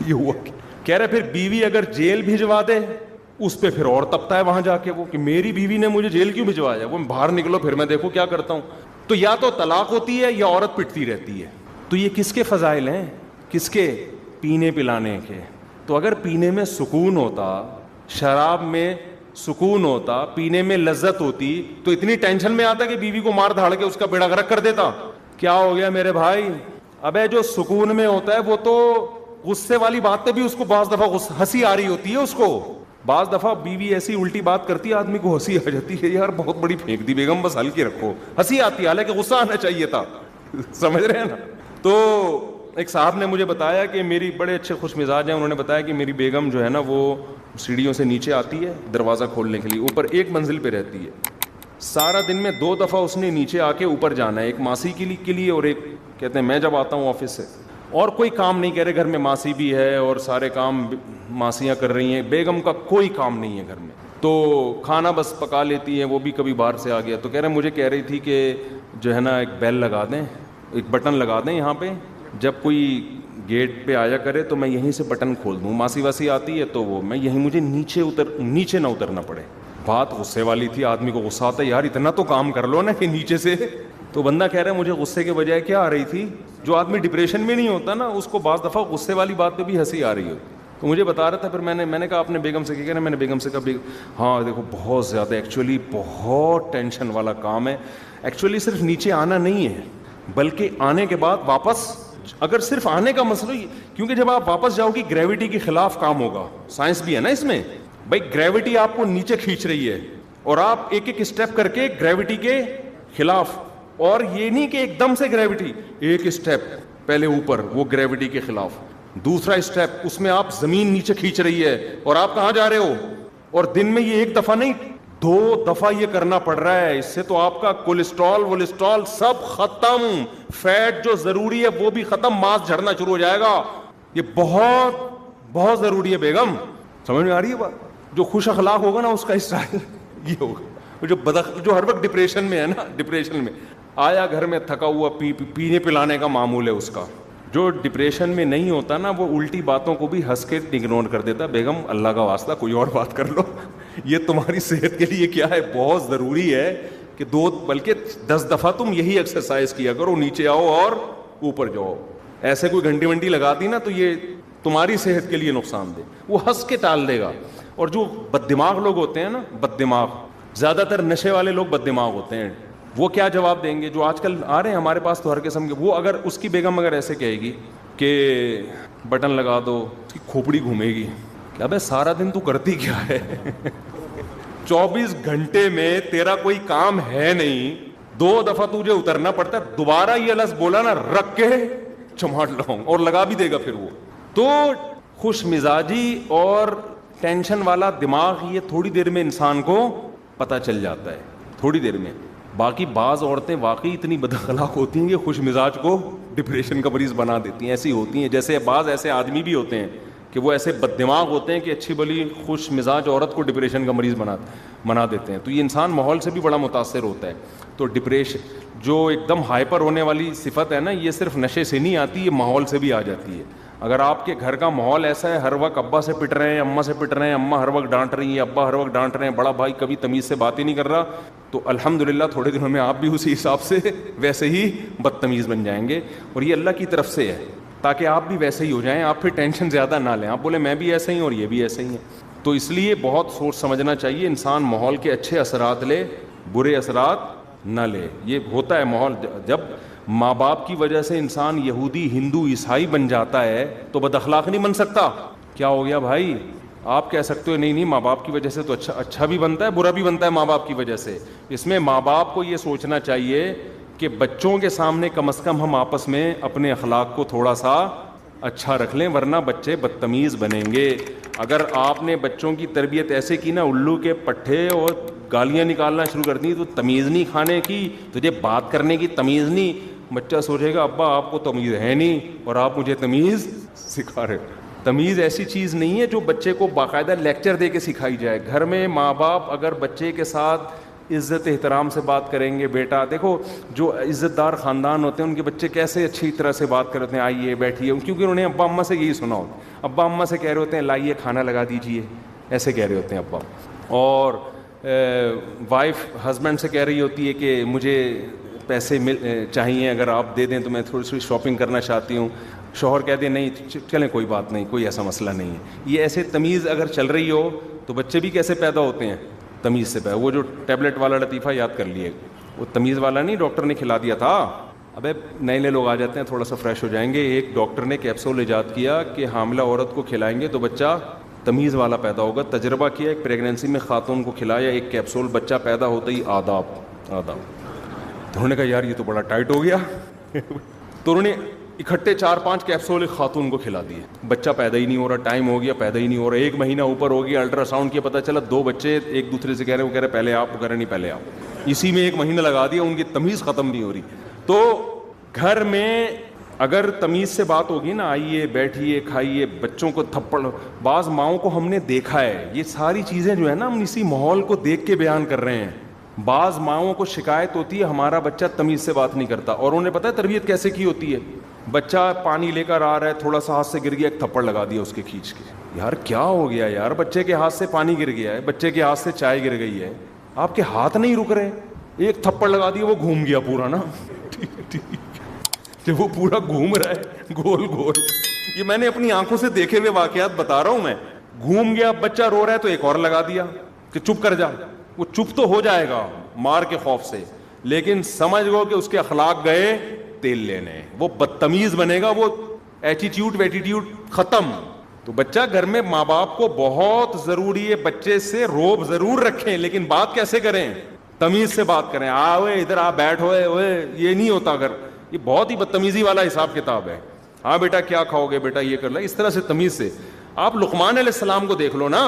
یہ ہوا کیا. کہہ رہے پھر بیوی اگر جیل بھجوا دے اس پہ پھر اور تپتا ہے وہاں جا کے وہ کہ میری بیوی نے مجھے جیل کیوں بھجوایا, وہ باہر نکلو پھر میں دیکھو کیا کرتا ہوں. تو یا تو طلاق ہوتی ہے یا عورت پٹتی رہتی ہے. تو یہ کس کے فضائل ہیں؟ کس کے؟ پینے پلانے کے. تو اگر پینے میں سکون ہوتا, شراب میں سکون ہوتا, پینے میں لذت ہوتی, تو اتنی ٹینشن میں آتا کہ بیوی کو مار دھاڑ کے اس کا بیڑا غرق کر دیتا. کیا ہو گیا میرے بھائی؟ ابے جو سکون میں ہوتا ہے وہ تو غصے والی بات پہ بھی اس کو بعض دفعہ ہنسی آ رہی ہوتی ہے. اس کو بعض دفعہ بیوی ایسی الٹی بات کرتی ہے, آدمی کو ہنسی آ جاتی ہے, یار بہت بڑی پھینک دی بیگم, بس ہلکی رکھو. ہنسی آتی ہے, حالانکہ غصہ آنا چاہیے تھا. سمجھ رہے ہیں نا. تو ایک صاحب نے مجھے بتایا کہ میری بڑے اچھے خوش مزاج ہیں, انہوں نے بتایا کہ میری بیگم جو ہے نا وہ سیڑھیوں سے نیچے آتی ہے دروازہ کھولنے کے لیے, اوپر 1 منزل پہ رہتی ہے. سارا دن میں 2 دفعہ اس نے نیچے آ کے اوپر جانا ہے, ایک ماسی کے لیے اور ایک کہتے ہیں میں جب آتا ہوں آفس سے. اور کوئی کام نہیں, کہہ رہے گھر میں ماسی بھی ہے اور سارے کام ماسیاں کر رہی ہیں, بیگم کا کوئی کام نہیں ہے گھر میں. تو کھانا بس پکا لیتی ہیں, وہ بھی کبھی باہر سے آ گیا. تو کہہ رہے مجھے کہہ رہی تھی کہ جو ہے نا ایک بیل لگا دیں, ایک بٹن لگا دیں یہاں پہ, جب کوئی گیٹ پہ آیا کرے تو میں یہیں سے بٹن کھول دوں. ماسی واسی آتی ہے تو وہ میں یہیں, مجھے نیچے نہ اترنا پڑے. بات غصے والی تھی, آدمی کو غصہ آتا ہے یار اتنا تو کام کر لو نا کہ نیچے سے. تو بندہ کہہ رہا ہے مجھے غصے کے بجائے کیا آ رہی تھی, جو آدمی ڈپریشن میں نہیں ہوتا نا اس کو بعض دفعہ غصے والی بات پہ بھی ہنسی آ رہی ہوتی. تو مجھے بتا رہا تھا, پھر میں نے کہا اپنے بیگم سے کیا, میں نے بیگم سے کہا ہاں دیکھو بہت زیادہ ایکچولی بہت ٹینشن والا کام ہے. ایکچولی صرف نیچے آنا نہیں ہے, بلکہ آنے کے بعد واپس, اگر صرف آنے کا مسئلہ, کیونکہ جب آپ واپس جاؤ گی گریوٹی کے خلاف کام ہوگا. سائنس بھی ہے نا اس میں بھائی, گریوٹی آپ کو نیچے کھینچ رہی ہے اور آپ ایک ایک اسٹیپ کر کے گریوٹی کے خلاف, اور یہ نہیں کہ ایک دم سے گریوٹی, ایک اسٹیپ پہلے اوپر وہ گریوٹی کے خلاف, دوسرا اسٹیپ اس میں آپ زمین نیچے کھینچ رہی ہے اور آپ کہاں جا رہے ہو. اور دن میں یہ ایک دفعہ نہیں 2 دفعہ یہ کرنا پڑ رہا ہے. اس سے تو آپ کا کولیسٹرول سب ختم, فیٹ جو ضروری ہے وہ بھی ختم, ماس جھڑنا شروع ہو جائے گا. یہ بہت بہت ضروری ہے بیگم, سمجھ میں آ رہی ہے بات؟ جو خوش اخلاق ہوگا نا اس کا اسٹائل یہ ہوگا. جو ہر وقت ڈپریشن میں ہے نا, ڈپریشن میں آیا گھر میں تھکا ہوا, پینے پلانے کا معمول ہے اس کا. جو ڈپریشن میں نہیں ہوتا نا وہ الٹی باتوں کو بھی ہنس کے اگنور کر دیتا. بیگم اللہ کا واسطہ کوئی اور بات کر لو, یہ تمہاری صحت کے لیے کیا ہے, بہت ضروری ہے کہ 2 بلکہ 10 دفعہ تم یہی ایکسرسائز کیا کرو, نیچے آؤ اور اوپر جاؤ. ایسے کوئی گھنٹی ونٹی لگا دی نا تو یہ تمہاری صحت کے لیے نقصان دہ, وہ ہنس کے ٹال دے گا. اور جو بد دماغ لوگ ہوتے ہیں نا, بد دماغ, زیادہ تر نشے والے لوگ بد دماغ ہوتے ہیں. وہ کیا جواب دیں گے, جو آج کل آ رہے ہیں ہمارے پاس تو ہر قسم کے, وہ اگر اس کی بیگم اگر ایسے کہے گی کہ بٹن لگا دو, اس کی کھوپڑی گھومے گی, کیا بھائی سارا دن تو کرتی کیا ہے 24 گھنٹے میں تیرا کوئی کام ہے نہیں, 2 دفعہ تجھے اترنا پڑتا ہے, دوبارہ یہ لفظ بولا نا رکھ کے چماٹ لاؤں, اور لگا بھی دے گا پھر وہ. تو خوش مزاجی اور ٹینشن والا دماغ یہ تھوڑی دیر میں انسان کو پتہ چل جاتا ہے, تھوڑی دیر میں. باقی بعض عورتیں واقعی اتنی بد اخلاق ہوتی ہیں کہ خوش مزاج کو ڈپریشن کا مریض بنا دیتی ہیں, ایسی ہوتی ہیں. جیسے بعض ایسے آدمی بھی ہوتے ہیں کہ وہ ایسے بد دماغ ہوتے ہیں کہ اچھی بلی خوش مزاج عورت کو ڈپریشن کا مریض بنا دیتے ہیں. تو یہ انسان ماحول سے بھی بڑا متاثر ہوتا ہے. تو ڈپریشن جو ایک دم ہائپر ہونے والی صفت ہے نا, یہ صرف نشے سے نہیں آتی, یہ ماحول سے بھی آ جاتی ہے. اگر آپ کے گھر کا ماحول ایسا ہے, ہر وقت ابا سے پٹ رہے ہیں, اماں سے پٹ رہے ہیں, اماں ہر وقت ڈانٹ رہی ہیں, ابا ہر وقت ڈانٹ رہے ہیں, بڑا بھائی کبھی تمیز سے بات ہی نہیں کر رہا, تو الحمدللہ تھوڑے دنوں میں آپ بھی اسی حساب سے ویسے ہی بدتمیز بن جائیں گے. اور یہ اللہ کی طرف سے ہے تاکہ آپ بھی ویسے ہی ہو جائیں, آپ پھر ٹینشن زیادہ نہ لیں, آپ بولے میں بھی ایسے ہی اور یہ بھی ایسے ہی ہیں. تو اس لیے بہت سوچ سمجھنا چاہیے, انسان ماحول کے اچھے اثرات لے, برے اثرات نہ لے. یہ ہوتا ہے ماحول, جب ماں باپ کی وجہ سے انسان یہودی, ہندو, عیسائی بن جاتا ہے تو بد اخلاق نہیں بن سکتا. کیا ہو گیا بھائی, آپ کہہ سکتے ہو نہیں ماں باپ کی وجہ سے تو اچھا بھی بنتا ہے, برا بھی بنتا ہے ماں باپ کی وجہ سے. اس میں ماں باپ کو یہ سوچنا چاہیے کہ بچوں کے سامنے کم از کم ہم آپس میں اپنے اخلاق کو تھوڑا سا اچھا رکھ لیں, ورنہ بچے بدتمیز بنیں گے. اگر آپ نے بچوں کی تربیت ایسے کی نا, الو کے پٹھے اور گالیاں نکالنا شروع کر دی, تو تمیز نہیں کھانے کی, تجھے بات کرنے کی تمیز نہیں, بچہ سوچے گا ابا آپ کو تمیز ہے نہیں اور آپ مجھے تمیز سکھا رہے. تمیز ایسی چیز نہیں ہے جو بچے کو باقاعدہ لیکچر دے کے سکھائی جائے. گھر میں ماں باپ اگر بچے کے ساتھ عزت احترام سے بات کریں گے, بیٹا دیکھو جو عزت دار خاندان ہوتے ہیں ان کے بچے کیسے اچھی طرح سے بات کرتے ہیں, آئیے بیٹھیے, کیونکہ انہوں نے ابا اماں سے یہی سنا ہوتا ہے. ابا اماں سے کہہ رہے ہوتے ہیں لائیے کھانا لگا دیجیے, ایسے کہہ رہے ہوتے ہیں ابا. اور وائف ہسبینڈ سے کہہ رہی ہوتی ہے کہ مجھے پیسے چاہیے, اگر آپ دے دیں تو میں تھوڑی سی شاپنگ کرنا چاہتی ہوں. شوہر کہہ دیں نہیں چلیں کوئی بات نہیں, کوئی ایسا مسئلہ نہیں ہے. یہ ایسے تمیز اگر چل رہی ہو تو بچے بھی کیسے پیدا ہوتے ہیں, تمیز سے پیدا. وہ جو ٹیبلٹ والا لطیفہ یاد کر لیے, وہ تمیز والا نہیں, ڈاکٹر نے کھلا دیا تھا. ابے نئے نئے لوگ آ جاتے ہیں, تھوڑا سا فریش ہو جائیں گے. ایک ڈاکٹر نے کیپسول ایجاد کیا کہ حاملہ عورت کو کھلائیں گے تو بچہ تمیز والا پیدا ہوگا. تجربہ کیا, ایک پریگنینسی میں خاتون کو کھلایا ایک کیپسول, بچہ پیدا ہوتا ہی آداب. تو انہوں نے کہا یار یہ تو بڑا ٹائٹ ہو گیا تو انہوں نے اکٹھے 4-5 کیپسول ایک خاتون کو کھلا دیے. بچہ پیدا ہی نہیں ہو رہا, ٹائم ہو گیا پیدا ہی نہیں ہو رہا, 1 مہینہ اوپر ہو گیا, الٹرا ساؤنڈ کیا پتہ چلا 2 بچے ایک دوسرے سے کہہ رہے ہیں, وہ کہہ رہے پہلے آپ, وہ کہہ رہے نہیں پہلے آپ. اسی میں 1 مہینہ لگا دیا, ان کی تمیز ختم نہیں ہو رہی. تو گھر میں اگر تمیز سے بات ہوگی نا, آئیے بیٹھیے کھائیے, بچوں کو تھپڑ, بعض ماؤں کو ہم نے دیکھا ہے, یہ ساری چیزیں جو ہے نا ہم اسی ماحول کو دیکھ کے بیان کر رہے ہیں. بعض ماؤں کو شکایت ہوتی ہے ہمارا بچہ تمیز سے بات نہیں کرتا, اور انہیں پتہ ہے تربیت کیسے کی ہوتی ہے. بچہ پانی لے کر آ رہا ہے, تھوڑا سا ہاتھ سے گر گیا, ایک تھپڑ لگا دیا اس کے کھینچ کے. یار کیا ہو گیا یار, بچے کے ہاتھ سے پانی گر گیا ہے, بچے کے ہاتھ سے چائے گر گئی ہے, آپ کے ہاتھ نہیں رک رہے, ایک تھپڑ لگا دیا, وہ گھوم گیا پورا نا جب وہ پورا گھوم رہا ہے گول گول, یہ میں نے اپنی آنکھوں سے دیکھے ہوئے واقعات بتا رہا ہوں میں. گھوم گیا, بچہ رو رہا ہے تو ایک اور لگا دیا کہ چپ کر جا. وہ چپ تو ہو جائے گا مار کے خوف سے, لیکن سمجھ گو کہ اس کے اخلاق گئے تیل لینے, وہ بدتمیز بنے گا, وہ ایٹیٹیوڈ ویٹیٹیوڈ ختم. تو بچہ گھر میں ماں باپ کو بہت ضروری ہے, بچے سے روب ضرور رکھیں, لیکن بات کیسے کریں, تمیز سے بات کریں. اوے ادھر آ بیٹھ, ہوئے یہ نہیں ہوتا. اگر یہ بہت ہی بدتمیزی والا حساب کتاب ہے. ہاں بیٹا کیا کھاؤ گے, بیٹا یہ کر لیں, اس طرح سے تمیز سے. آپ لقمان علیہ السلام کو دیکھ لو نا,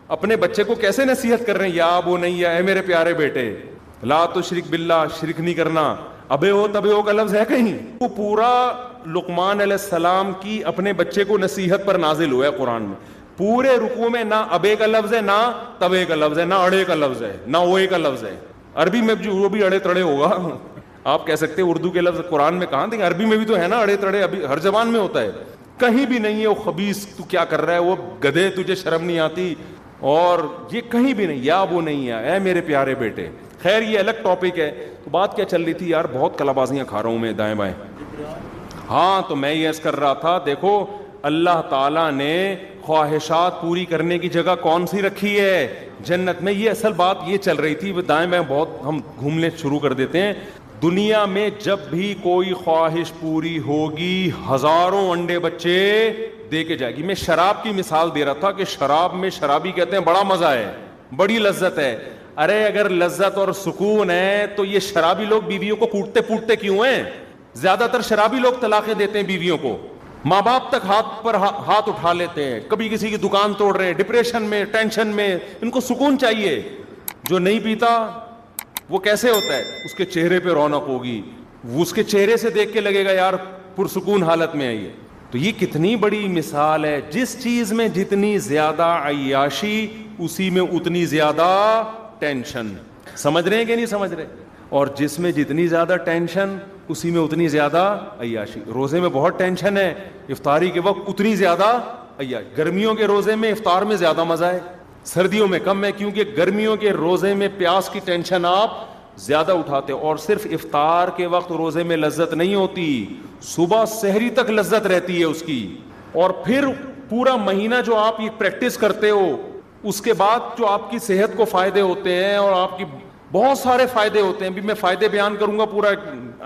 اپنے بچے کو کیسے نصیحت کر رہے ہیں, یا ابو نہیں, اے میرے پیارے بیٹے, لا تشرک باللہ, شرک نہیں کرنا. ابے ہو تبے ہو کا لفظ ہے کہیں؟ وہ پورا لقمان علیہ السلام کی اپنے بچے کو نصیحت پر نازل ہوا ہے قرآن میں. پورے رکوع میں نہ ابے کا لفظ ہے, نہ تبے کا لفظ ہے, نہ اڑے کا لفظ ہے, نہ اوے کا لفظ ہے. عربی میں جو وہ بھی اڑے تڑے ہوگا, آپ کہہ سکتے ہیں اردو کے لفظ قرآن میں کہاں دیں, عربی میں بھی تو ہے نا اڑے تڑے, ابھی ہر زبان میں ہوتا ہے. کہیں بھی نہیں ہے وہ خبیث تو کیا کر رہا ہے, وہ گدھے تجھے شرم نہیں آتی, اور یہ کہیں بھی نہیں, یا وہ نہیں ہے, اے میرے پیارے بیٹے. خیر یہ الگ ٹاپک ہے. تو بات کیا چل رہی تھی یار, بہت کلابازیاں کھا رہا ہوں میں دائیں بائیں. ہاں تو میں یہ عرض کر رہا تھا, دیکھو اللہ تعالیٰ نے خواہشات پوری کرنے کی جگہ کون سی رکھی ہے جنت میں. یہ اصل بات یہ چل رہی تھی. دائیں بائیں بہت ہم گھومنے شروع کر دیتے ہیں. دنیا میں جب بھی کوئی خواہش پوری ہوگی ہزاروں انڈے بچے دے کے جائے گی. میں شراب کی مثال دے رہا تھا کہ شراب میں شرابی کہتے ہیں بڑا مزہ ہے, بڑی لذت ہے. ارے اگر لذت اور سکون ہے تو یہ شرابی لوگ بیویوں کو کوٹتے پوٹتے کیوں ہیں؟ زیادہ تر شرابی لوگ طلاقیں دیتے ہیں بیویوں کو, ماں باپ تک ہاتھ اٹھا لیتے ہیں, کبھی کسی کی دکان توڑ رہے ہیں, ڈپریشن میں, ٹینشن میں. ان کو سکون چاہیے. جو نہیں پیتا وہ کیسے ہوتا ہے, اس کے چہرے پہ رونق ہوگی, اس کے چہرے سے دیکھ کے لگے گا یار پرسکون حالت میں ہے یہ. تو یہ کتنی بڑی مثال ہے. جس چیز میں جتنی زیادہ عیاشی اسی میں اتنی زیادہ ٹینشن. سمجھ رہے ہیں کہ نہیں سمجھ رہے؟ اور جس میں جتنی زیادہ ٹینشن اسی میں اتنی زیادہ عیاشی. روزے میں بہت ٹینشن ہے, افطاری کے وقت اتنی زیادہ عیاشی. گرمیوں کے روزے میں افطار میں زیادہ مزہ ہے, سردیوں میں کم ہے, کیونکہ گرمیوں کے روزے میں پیاس کی ٹینشن آپ زیادہ اٹھاتے. اور صرف افطار کے وقت روزے میں لذت نہیں ہوتی, صبح سحری تک لذت رہتی ہے اس کی. اور پھر پورا مہینہ جو آپ یہ پریکٹس کرتے ہو, اس کے بعد جو آپ کی صحت کو فائدے ہوتے ہیں اور آپ کی بہت سارے فائدے ہوتے ہیں. بھی میں فائدے بیان کروں گا, پورا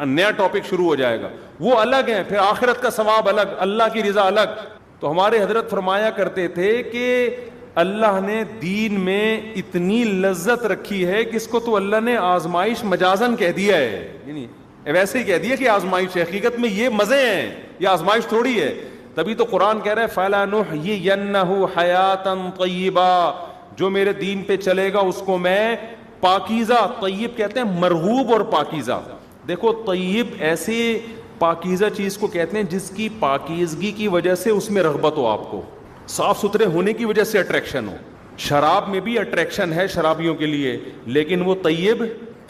نیا ٹاپک شروع ہو جائے گا, وہ الگ ہیں. پھر آخرت کا ثواب الگ, اللہ کی رضا الگ. تو ہمارے حضرت فرمایا کرتے تھے کہ اللہ نے دین میں اتنی لذت رکھی ہے کہ اس کو تو اللہ نے آزمائش مجازن کہہ دیا ہے, یعنی ویسے ہی کہہ دیا کہ آزمائش. حقیقت میں یہ مزے ہیں, یہ آزمائش تھوڑی ہے. تبھی تو قرآن کہہ رہا ہے فَلَنُحْيِيَنَّهُ حَيَاتًا طَيِّبًا, جو میرے دین پہ چلے گا اس کو میں پاکیزہ, طیب کہتے ہیں مرغوب اور پاکیزہ. دیکھو طیب ایسی پاکیزہ چیز کو کہتے ہیں جس کی پاکیزگی کی وجہ سے اس میں رغبت ہو, آپ کو صاف ستھرے ہونے کی وجہ سے اٹریکشن ہو. شراب میں بھی اٹریکشن ہے شرابیوں کے لیے, لیکن وہ طیب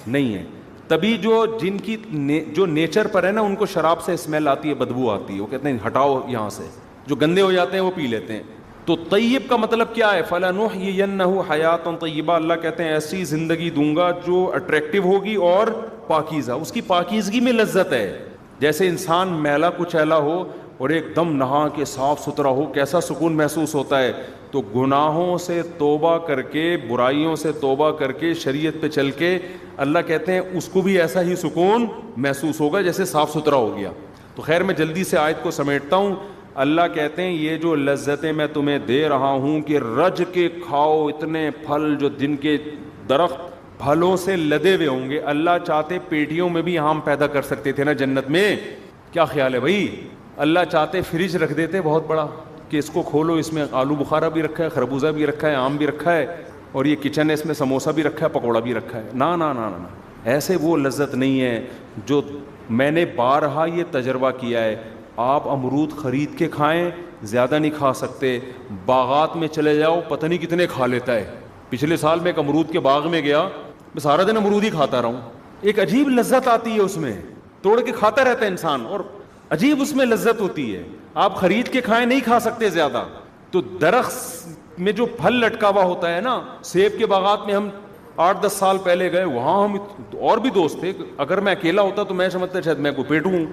نہیں ہے. تبھی جو جن کی جو نیچر پر ہے نا, ان کو شراب سے اسمیل آتی ہے, بدبو آتی ہے, وہ کہتے ہیں ہٹاؤ یہاں سے. جو گندے ہو جاتے ہیں وہ پی لیتے ہیں. تو طیب کا مطلب کیا ہے؟ فَلَنُحْيِيَنَّهُ حَيَاتًا طَيِّبًا, اللہ کہتے ہیں ایسی زندگی دوں گا جو اٹریکٹیو ہوگی اور پاکیزہ, اس کی پاکیزگی میں لذت ہے. جیسے انسان میلا کچیلا ہو اور ایک دم نہا کے صاف ستھرا ہو, کیسا سکون محسوس ہوتا ہے. تو گناہوں سے توبہ کر کے, برائیوں سے توبہ کر کے, شریعت پہ چل کے, اللہ کہتے ہیں اس کو بھی ایسا ہی سکون محسوس ہوگا جیسے صاف ستھرا ہو گیا. تو خیر میں جلدی سے آیت کو سمیٹتا ہوں. اللہ کہتے ہیں یہ جو لذتیں میں تمہیں دے رہا ہوں کہ رج کے کھاؤ اتنے پھل جو جن کے درخت پھلوں سے لدے ہوئے ہوں گے. اللہ چاہتے پیٹیوں میں بھی آم پیدا کر سکتے تھے نا جنت میں, کیا خیال ہے بھائی؟ اللہ چاہتے فریج رکھ دیتے بہت بڑا کہ اس کو کھولو, اس میں آلو بخارا بھی رکھا ہے, خربوزہ بھی رکھا ہے, آم بھی رکھا ہے, اور یہ کچن ہے اس میں سموسہ بھی رکھا ہے, پکوڑا بھی رکھا ہے. نا نا نا نا, ایسے وہ لذت نہیں ہے جو میں نے بارہا یہ تجربہ کیا ہے. آپ امرود خرید کے کھائیں, زیادہ نہیں کھا سکتے. باغات میں چلے جاؤ, پتہ نہیں کتنے کھا لیتا ہے. پچھلے سال میں ایک امرود کے باغ میں گیا, میں سارا دن امرود ہی کھاتا رہا ہوں. ایک عجیب لذت آتی ہے اس میں, توڑ کے کھاتا رہتا ہے انسان, اور عجیب اس میں لذت ہوتی ہے. آپ خرید کے کھائیں, نہیں کھا سکتے زیادہ. تو درخت میں جو پھل لٹکا ہوا ہوتا ہے نا, سیب کے باغات میں ہم 8-10 سال پہلے گئے, وہاں ہم اور بھی دوست تھے. اگر میں اکیلا ہوتا تو میں سمجھتا شاید میں کو پیٹوں ہوں,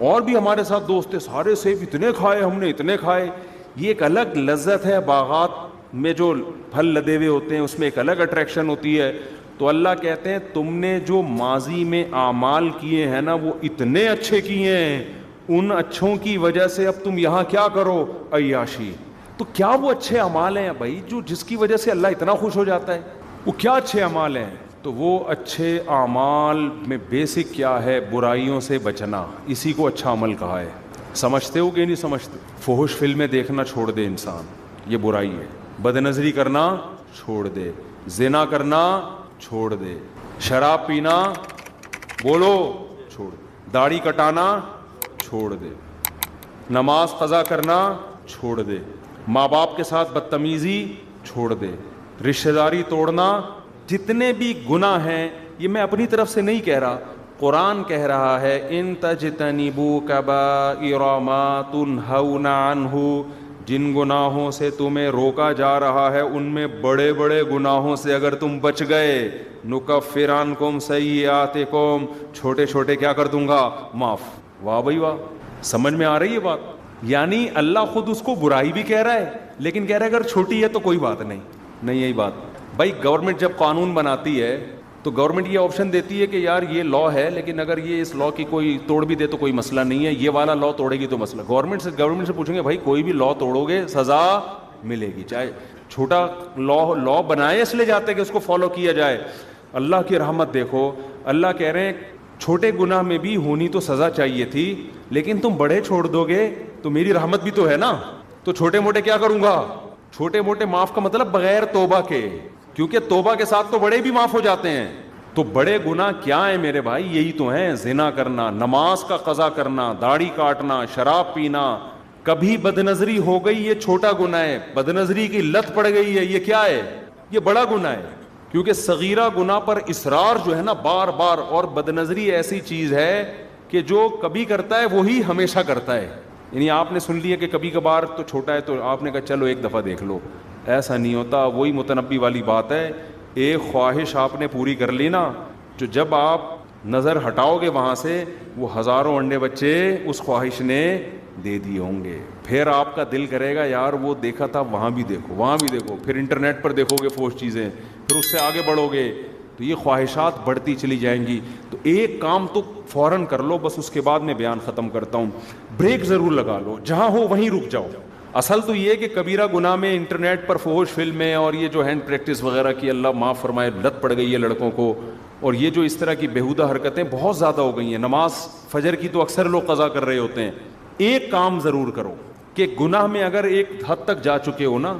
اور بھی ہمارے ساتھ دوست تھے, سارے سیب اتنے کھائے ہم نے, اتنے کھائے. یہ ایک الگ لذت ہے. باغات میں جو پھل لدے ہوئے ہوتے ہیں اس میں ایک الگ اٹریکشن ہوتی ہے. تو اللہ کہتے ہیں تم نے جو ماضی میں اعمال کیے ہیں نا وہ اتنے اچھے کیے ہیں, ان اچھوں کی وجہ سے اب تم یہاں کیا کرو؟ عیاشی. تو کیا وہ اچھے اعمال ہیں بھائی جو جس کی وجہ سے اللہ اتنا خوش ہو جاتا ہے؟ وہ کیا اچھے اعمال ہیں؟ تو وہ اچھے اعمال میں بیسک کیا ہے؟ برائیوں سے بچنا. اسی کو اچھا عمل کہا ہے. سمجھتے ہو کہ نہیں سمجھتے؟ فحش فلمیں دیکھنا چھوڑ دے انسان, یہ برائی ہے. بد نظری کرنا چھوڑ دے, زنا کرنا چھوڑ دے, شراب پینا بولو چھوڑ دے, داڑھی کٹانا چھوڑ دے, نماز قضا کرنا چھوڑ دے, ماں باپ کے ساتھ بدتمیزی چھوڑ دے, رشتہ داری توڑنا, جتنے بھی گناہ ہیں, یہ میں اپنی طرف سے نہیں کہہ رہا, قرآن کہہ رہا ہے ان تجتنبوا کبائر ما تنہون عنہ, جن گناہوں سے تمہیں روکا جا رہا ہے ان میں بڑے بڑے گناہوں سے اگر تم بچ گئے, نکفر عنکم سیئاتکم, چھوٹے چھوٹے کیا کر دوں گا, معاف. واہ بھائی واہ, سمجھ میں آ رہی ہے بات؟ یعنی اللہ خود اس کو برائی بھی کہہ رہا ہے لیکن کہہ رہا ہے اگر چھوٹی ہے تو کوئی بات نہیں. یہی بات بھائی, گورنمنٹ جب قانون بناتی ہے تو گورنمنٹ یہ آپشن دیتی ہے کہ یار یہ لا ہے لیکن اگر یہ اس لا کی کوئی توڑ بھی دے تو کوئی مسئلہ نہیں ہے, یہ والا لا توڑے گی تو مسئلہ. گورنمنٹ سے پوچھیں گے بھائی کوئی بھی لا توڑو گے سزا ملے گی, چاہے چھوٹا لا بنائے اس لیے جاتے کہ اس کو فالو کیا جائے. اللہ کی رحمت دیکھو, اللہ کہہ رہے ہیں چھوٹے گناہ میں بھی ہونی تو سزا چاہیے تھی لیکن تم بڑے چھوڑ دو گے تو میری رحمت بھی تو ہے نا, تو چھوٹے موٹے کیا کروں گا, چھوٹے موٹے معاف کا مطلب بغیر توبہ کے, کیونکہ توبہ کے ساتھ تو بڑے بھی معاف ہو جاتے ہیں. تو بڑے گناہ کیا ہیں میرے بھائی, یہی تو ہیں, زنا کرنا, نماز کا قضا کرنا, داڑھی کاٹنا, شراب پینا, کبھی بدنظری ہو گئی یہ چھوٹا گناہ ہے, بدنظری کی لت پڑ گئی ہے یہ کیا ہے, یہ بڑا گناہ ہے. کیونکہ صغیرہ گناہ پر اصرار جو ہے نا بار بار, اور بدنظری ایسی چیز ہے کہ جو کبھی کرتا ہے وہی ہمیشہ کرتا ہے. یعنی آپ نے سن لیا کہ کبھی کبھار تو چھوٹا ہے تو آپ نے کہا چلو ایک دفعہ دیکھ لو, ایسا نہیں ہوتا. وہی متنبی والی بات ہے, ایک خواہش آپ نے پوری کر لی نا, جو جب آپ نظر ہٹاؤ گے وہاں سے وہ ہزاروں انڈے بچے اس خواہش نے دے دیے ہوں گے. پھر آپ کا دل کرے گا یار وہ دیکھا تھا وہاں بھی دیکھو, وہاں بھی دیکھو, پھر انٹرنیٹ پر دیکھو گے فوش چیزیں, پھر اس سے آگے بڑھو گے تو یہ خواہشات بڑھتی چلی جائیں گی. تو ایک کام تو فوراً کر لو, بس اس کے بعد میں بیان ختم کرتا ہوں. بریک ضرور لگا لو, جہاں ہو وہیں رک جاؤ. اصل تو یہ کہ کبیرہ گناہ میں انٹرنیٹ پر فحش فلمیں اور یہ جو ہینڈ پریکٹس وغیرہ کی اللہ معاف فرمائے لت پڑ گئی ہے لڑکوں کو, اور یہ جو اس طرح کی بیہودہ حرکتیں بہت زیادہ ہو گئی ہیں. نماز فجر کی تو اکثر لوگ قضا کر رہے ہوتے ہیں. ایک کام ضرور کرو کہ گناہ میں اگر ایک حد تک جا چکے ہو نا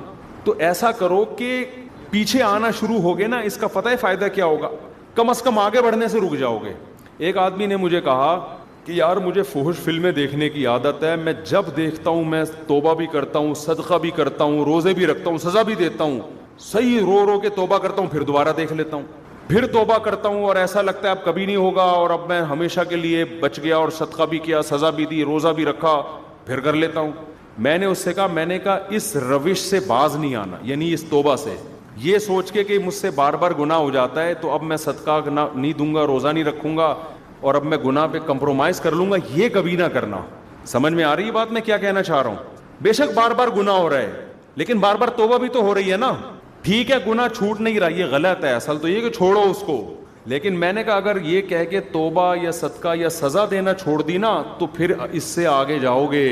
تو ایسا کرو کہ پیچھے آنا شروع ہو گے نا, اس کا پتہ ہے فائدہ کیا ہوگا, کم از کم آگے بڑھنے سے رک جاؤ گے. ایک آدمی نے مجھے کہا کہ یار مجھے فحش فلمیں دیکھنے کی عادت ہے, میں جب دیکھتا ہوں میں توبہ بھی کرتا ہوں, صدقہ بھی کرتا ہوں, روزے بھی رکھتا ہوں, سزا بھی دیتا ہوں, صحیح رو رو کے توبہ کرتا ہوں, پھر دوبارہ دیکھ لیتا ہوں, پھر توبہ کرتا ہوں, اور ایسا لگتا ہے اب کبھی نہیں ہوگا, اور اب میں ہمیشہ کے لیے بچ گیا, اور صدقہ بھی کیا, سزا بھی دی, روزہ بھی رکھا, پھر کر لیتا ہوں. میں نے اس سے کہا, میں نے کہا اس روش سے باز نہیں آنا, یعنی اس توبہ سے, یہ سوچ کے کہ مجھ سے بار بار گناہ ہو جاتا ہے تو اب میں صدقہ نہیں دوں گا, روزہ نہیں رکھوں گا, اور اب میں گناہ پہ کمپرومائز کر لوں گا, یہ کبھی نہ کرنا. سمجھ میں آ رہی ہے بات میں کیا کہنا چاہ رہا ہوں؟ بے شک بار بار گناہ ہو رہا ہے لیکن بار بار توبہ بھی تو ہو رہی ہے نا. ٹھیک ہے گناہ چھوٹ نہیں رہا, یہ غلط ہے, اصل تو یہ کہ چھوڑو اس کو. لیکن میں نے کہا اگر یہ کہہ کے توبہ یا صدقہ یا سزا دینا چھوڑ دی نا تو پھر اس سے آگے جاؤ گے.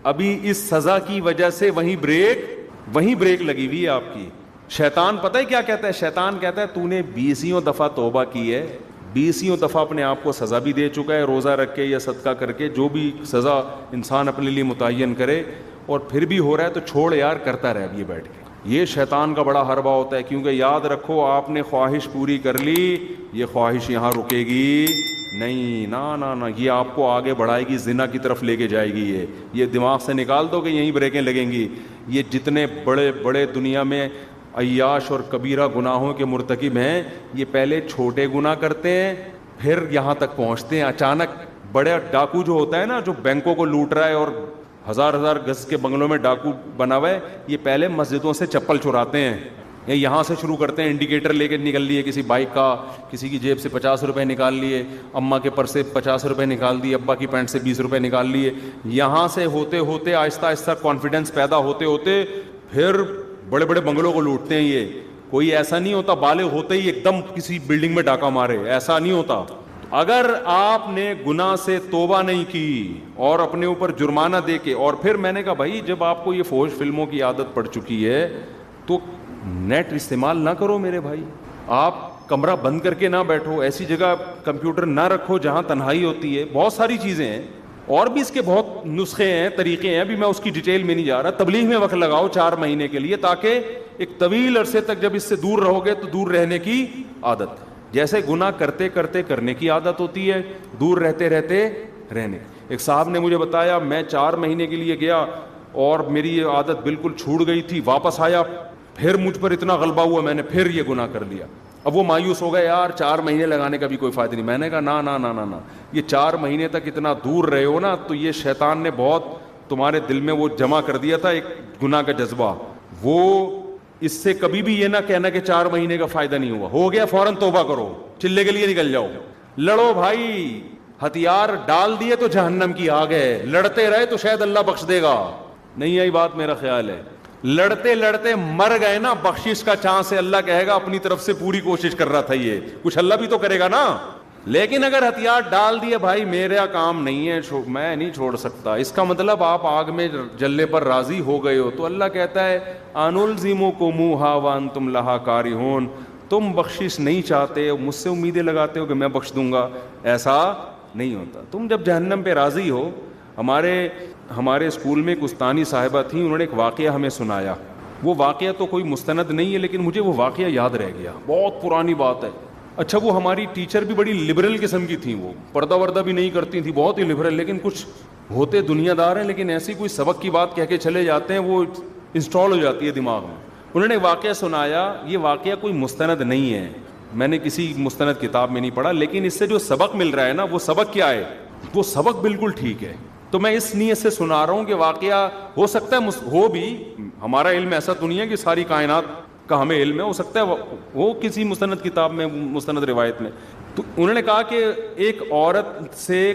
ابھی اس سزا کی وجہ سے وہیں بریک لگی ہوئی ہے آپ کی. شیطان پتہ ہے کیا کہتا ہے, شیطان کہتا ہے تو نے 20 دفعہ توبہ کی ہے, 20 دفعہ اپنے آپ کو سزا بھی دے چکا ہے, روزہ رکھ کے یا صدقہ کر کے, جو بھی سزا انسان اپنے لیے متعین کرے, اور پھر بھی ہو رہا ہے تو چھوڑ یار, کرتا رہے اب یہ بیٹھ کے. یہ شیطان کا بڑا حربہ ہوتا ہے, کیونکہ یاد رکھو آپ نے خواہش پوری کر لی, یہ خواہش یہاں رکے گی نہیں, نا, یہ آپ کو آگے بڑھائے گی, زنا کی طرف لے کے جائے گی. یہ دماغ سے نکال دو کہ یہیں بریکیں لگیں گی. یہ جتنے بڑے بڑے دنیا میں عیاش اور کبیرہ گناہوں کے مرتکب ہیں, یہ پہلے چھوٹے گناہ کرتے ہیں پھر یہاں تک پہنچتے ہیں. اچانک بڑے ڈاکو جو ہوتا ہے نا, جو بینکوں کو لوٹ رہا ہے اور ہزار گز کے بنگلوں میں ڈاکو بنا ہوا ہے, یہ پہلے مسجدوں سے چپل چراتے ہیں, یہاں سے شروع کرتے ہیں. انڈیکیٹر لے کے نکل لیے کسی بائک کا, کسی کی جیب سے 50 روپے نکال لیے, اماں کے پرس سے 50 روپے نکال دیے, ابا کی پینٹ سے 20 روپے نکال لیے. یہاں سے ہوتے ہوتے آہستہ آہستہ کانفیڈنس پیدا ہوتے ہوتے پھر بڑے بڑے بنگلوں کو لوٹتے ہیں. یہ کوئی ایسا نہیں ہوتا بالغ ہوتے ہی ایک دم کسی بلڈنگ میں ڈاکہ مارے, ایسا نہیں ہوتا. اگر آپ نے گناہ سے توبہ نہیں کی اور اپنے اوپر جرمانہ دے کے, اور پھر میں نے کہا بھائی جب آپ کو یہ فحش فلموں کی عادت پڑ چکی ہے تو نیٹ استعمال نہ کرو میرے بھائی. آپ کمرہ بند کر کے نہ بیٹھو, ایسی جگہ کمپیوٹر نہ رکھو جہاں تنہائی ہوتی ہے. بہت ساری چیزیں ہیں, اور بھی اس کے بہت نسخے ہیں, طریقے ہیں, ابھی میں اس کی ڈیٹیل میں نہیں جا رہا. تبلیغ میں وقت لگاؤ 4 مہینے کے لیے, تاکہ ایک طویل عرصے تک جب اس سے دور رہو گے تو دور رہنے کی عادت, جیسے گناہ کرتے کرتے کرنے کی عادت ہوتی ہے, دور رہتے رہتے رہنے. ایک صاحب نے مجھے بتایا, میں 4 مہینے کے لیے گیا اور میری یہ عادت بالکل چھوٹ گئی تھی, واپس آیا پھر مجھ پر اتنا غلبہ ہوا, میں نے پھر یہ گناہ کر لیا. اب وہ مایوس ہو گئے, یار 4 مہینے لگانے کا بھی کوئی فائدہ نہیں. میں نے کہا نا نا نا نا نا, یہ 4 مہینے تک اتنا دور رہے ہو نا, تو یہ شیطان نے بہت تمہارے دل میں وہ جمع کر دیا تھا ایک گناہ کا جذبہ. وہ اس سے کبھی بھی یہ نہ کہنا کہ 4 مہینے کا فائدہ نہیں ہوا, ہو گیا فوراً توبہ کرو, چلے کے لیے نکل جاؤ, لڑو بھائی. ہتھیار ڈال دیے تو جہنم کی آگ ہے, لڑتے رہے تو شاید اللہ بخش دے گا. نہیں آئی بات, میرا خیال ہے لڑتے لڑتے مر گئے نا, بخشش کا چانس ہے, اللہ کہے گا اپنی طرف سے پوری کوشش کر رہا تھا, یہ کچھ اللہ بھی تو کرے گا نا. لیکن اگر ہتھیار ڈال دیے, بھائی میرا کام نہیں ہے, میں نہیں چھوڑ سکتا, اس کا مطلب آپ آگ میں جلنے پر راضی ہو گئے ہو. تو اللہ کہتا ہے انلزمکموہا وانتم لہا کارہون, تم بخشش نہیں چاہتے, مجھ سے امیدیں لگاتے ہو کہ میں بخش دوں گا, ایسا نہیں ہوتا. تم جب جہنم پہ راضی ہو. ہمارے اسکول میں ایک استانی صاحبہ تھیں, انہوں نے ایک واقعہ ہمیں سنایا. وہ واقعہ تو کوئی مستند نہیں ہے, لیکن مجھے وہ واقعہ یاد رہ گیا, بہت پرانی بات ہے. اچھا, وہ ہماری ٹیچر بھی بڑی لبرل قسم کی تھیں, وہ پردہ وردہ بھی نہیں کرتی تھیں, بہت ہی لبرل, لیکن کچھ ہوتے دنیا دار ہیں, لیکن ایسی کوئی سبق کی بات کہہ کے چلے جاتے ہیں, وہ انسٹال ہو جاتی ہے دماغ میں. انہوں نے واقعہ سنایا, یہ واقعہ کوئی مستند نہیں ہے, میں نے کسی مستند کتاب میں نہیں پڑھا, لیکن اس سے جو سبق مل رہا ہے نا, وہ سبق کیا ہے, وہ سبق بالکل ٹھیک ہے. تو میں اس نیت سے سنا رہا ہوں کہ واقعہ ہو سکتا ہے ہو بھی, ہمارا علم ایسا تو نہیں ہے کہ ساری کائنات کا ہمیں علم ہے, ہو سکتا ہے وہ کسی مستند کتاب میں, مستند روایت میں. تو انہوں نے کہا کہ ایک عورت سے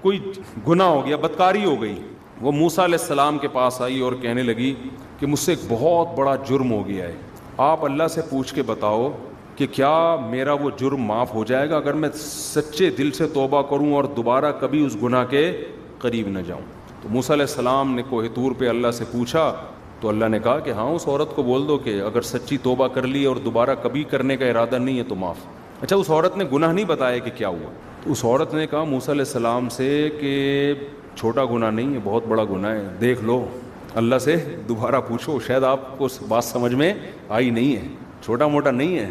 کوئی گناہ ہو گیا, بدکاری ہو گئی. وہ موسیٰ علیہ السلام کے پاس آئی اور کہنے لگی کہ مجھ سے ایک بہت بڑا جرم ہو گیا ہے, آپ اللہ سے پوچھ کے بتاؤ کہ کیا میرا وہ جرم معاف ہو جائے گا اگر میں سچے دل سے توبہ کروں اور دوبارہ کبھی اس گناہ کے قریب نہ جاؤں. تو موسیٰ علیہ السلام نے کوہ طور پہ اللہ سے پوچھا, تو اللہ نے کہا کہ ہاں, اس عورت کو بول دو کہ اگر سچی توبہ کر لی اور دوبارہ کبھی کرنے کا ارادہ نہیں ہے تو معاف. اچھا, اس عورت نے گناہ نہیں بتایا کہ کیا ہوا. تو اس عورت نے کہا موسیٰ علیہ السلام سے کہ چھوٹا گناہ نہیں ہے, بہت بڑا گناہ ہے, دیکھ لو, اللہ سے دوبارہ پوچھو, شاید آپ کو بات سمجھ میں آئی نہیں ہے, چھوٹا موٹا نہیں ہے.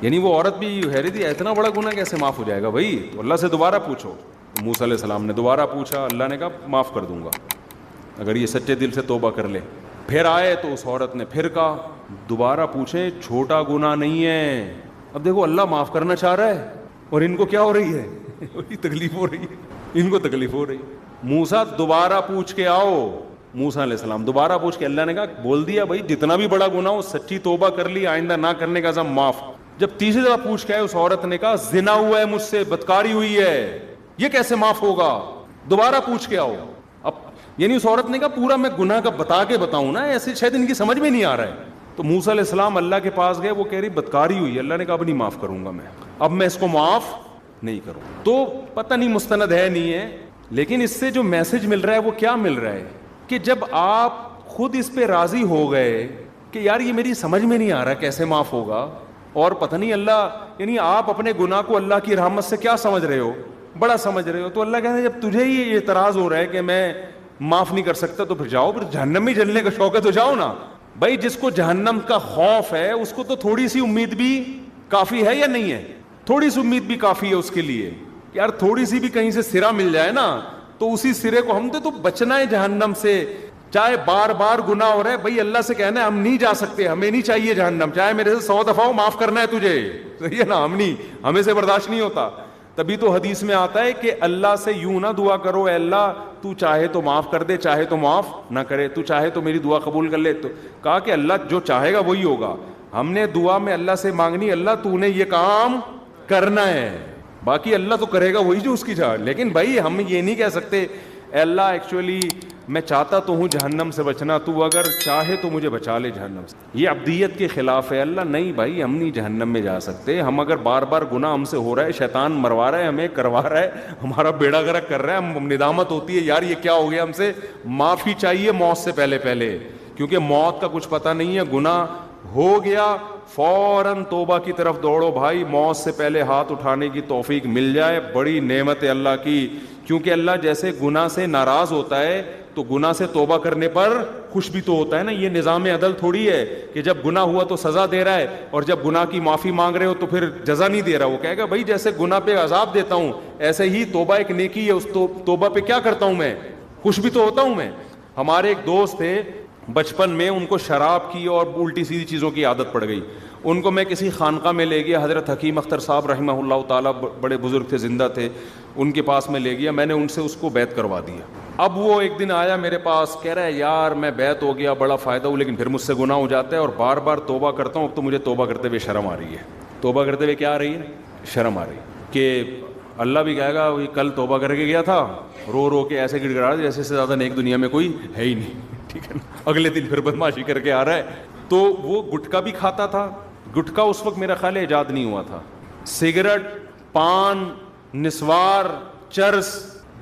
یعنی وہ عورت بھی حیرت تھی, اتنا بڑا گناہ کیسے معاف ہو جائے گا بھائی, تو اللہ سے دوبارہ پوچھو. موسیٰ علیہ السلام نے دوبارہ پوچھا, اللہ نے کہا معاف کر دوں گا اگر یہ سچے دل سے توبہ کر لے. پھر آئے تو اس عورت نے پھر کہا دوبارہ پوچھیں, چھوٹا گناہ نہیں ہے. اب دیکھو اللہ معاف کرنا چاہ رہا ہے اور ان کو کیا ہو رہی ہے, تکلیف ہو رہی ہے, ان کو تکلیف ہو رہی ہے. موسیٰ دوبارہ پوچھ کے آؤ. موسیٰ علیہ السلام دوبارہ پوچھ کے, اللہ نے کہا بول دیا بھائی جتنا بھی بڑا گناہ ہو, سچی توبہ کر لی, آئندہ نہ کرنے کا عزم معاف. جب تیسری دفعہ پوچھ کے آئے, اس عورت نے کہا زنا ہوا ہے مجھ سے, بدکاری ہوئی ہے, یہ کیسے معاف ہوگا, دوبارہ پوچھ کے آؤ. اب یعنی اس عورت نے کہا پورا میں گناہ کا بتا کے بتاؤں نا, ایسے شاید ان کی سمجھ میں نہیں آ رہا ہے. تو موسیٰ علیہ السلام اللہ کے پاس گئے, وہ کہہ رہی بدکاری ہوئی ہے. اللہ نے کہا اب نہیں معاف کروں گا, اب میں اس کو معاف نہیں کروں. تو پتہ نہیں مستند ہے نہیں ہے, لیکن اس سے جو میسج مل رہا ہے وہ کیا مل رہا ہے کہ جب آپ خود اس پہ راضی ہو گئے کہ یار یہ میری سمجھ میں نہیں آ رہا کیسے معاف ہوگا, اور پتہ نہیں اللہ, یعنی آپ اپنے گناہ کو اللہ کی رحمت سے کیا سمجھ رہے ہو, بڑا سمجھ رہے ہو. تو اللہ کہتے ہیں جب تجھے ہی اعتراض ہو رہا ہے کہ میں معاف نہیں کر سکتا, تو پھر جاؤ, پھر جہنم میں جلنے کا شوق ہے تو جاؤ نا بھائی. جس کو جہنم کا خوف ہے اس کو تو تھوڑی سی امید بھی کافی ہے یا نہیں ہے, تھوڑی سی امید بھی کافی ہے اس کے لیے کہ یار تھوڑی سی بھی کہیں سے سرا مل جائے نا, تو اسی سرے کو ہم تو بچنا ہے جہنم سے. چاہے بار بار گناہ ہو رہا ہے بھائی, اللہ سے کہنا ہے ہم نہیں جا سکتے, ہمیں نہیں چاہیے جہنم, چاہے میرے سے 100 دفعہ ہو, معاف کرنا ہے تجھے, صحیح ہے نا, ہم نہیں, ہمیں سے برداشت نہیں ہوتا. تبھی تو حدیث میں آتا ہے کہ اللہ سے یوں نہ دعا کرو, اے اللہ تو چاہے تو معاف کر دے, چاہے تو معاف نہ کرے, تو چاہے تو میری دعا قبول کر لے. تو کہا کہ اللہ جو چاہے گا وہی ہوگا. ہم نے دعا میں اللہ سے مانگنی, اللہ تو نے یہ کام کرنا ہے, باقی اللہ تو کرے گا وہی جو اس کی چاہ. لیکن بھائی ہم یہ نہیں کہہ سکتے اے اللہ ایکچولی میں چاہتا تو ہوں جہنم سے بچنا, تو اگر چاہے تو مجھے بچا لے جہنم سے. یہ عبدیت کے خلاف ہے. اللہ نہیں بھائی, ہم نہیں جہنم میں جا سکتے. ہم اگر بار بار گناہ ہم سے ہو رہا ہے, شیطان مروا رہا ہے, ہمیں کروا رہا ہے, ہمارا بیڑا غرق کر رہا ہے, ہم ندامت ہوتی ہے یار یہ کیا ہو گیا ہم سے, معافی چاہیے موت سے پہلے, کیونکہ موت کا کچھ پتہ نہیں ہے. گناہ ہو گیا فوراً توبہ کی طرف دوڑو بھائی, موت سے پہلے ہاتھ اٹھانے کی توفیق مل جائے, بڑی نعمت ہے اللہ کی. کیونکہ اللہ جیسے گناہ سے ناراض ہوتا ہے تو گناہ سے توبہ کرنے پر خوش بھی تو ہوتا ہے نا. یہ نظام عدل تھوڑی ہے کہ جب گناہ ہوا تو سزا دے رہا ہے اور جب گناہ کی معافی مانگ رہے ہو تو پھر جزا نہیں دے رہا. وہ کہے گا بھائی جیسے گناہ پہ عذاب دیتا ہوں ایسے ہی توبہ ایک نیکی ہے, اس توبہ پہ کیا کرتا ہوں میں, خوش بھی تو ہوتا ہوں میں. ہمارے ایک دوست تھے بچپن میں, ان کو شراب کی اور الٹی سیدھی چیزوں کی عادت پڑ گئی. ان کو میں کسی خانقاہ میں لے گیا, حضرت حکیم اختر صاحب رحمہ اللہ تعالیٰ بڑے بزرگ تھے, زندہ تھے, ان کے پاس میں لے گیا. میں نے ان سے اس کو بیعت کروا دیا. اب وہ ایک دن آیا میرے پاس, کہہ رہا ہے یار میں بیعت ہو گیا, بڑا فائدہ ہو, لیکن پھر مجھ سے گناہ ہو جاتا ہے اور بار بار توبہ کرتا ہوں. اب تو مجھے توبہ کرتے ہوئے شرم آ رہی ہے. توبہ کرتے ہوئے کیا آ رہی ہے؟ شرم آ رہی ہے. کہ اللہ بھی کہے گا وہی کل توبہ کر کے گیا تھا, رو رو کے ایسے گڑ گڑا رہا جیسے سے زیادہ نیک دنیا میں کوئی ہے ہی نہیں, ٹھیک ہے نا. اگلے دن پھر بدماشی کر کے آ رہا ہے. تو وہ گٹکا بھی کھاتا تھا. گٹکا اس وقت میرا خیال ہے ایجاد نہیں ہوا تھا. سگریٹ, پان, نسوار, چرس,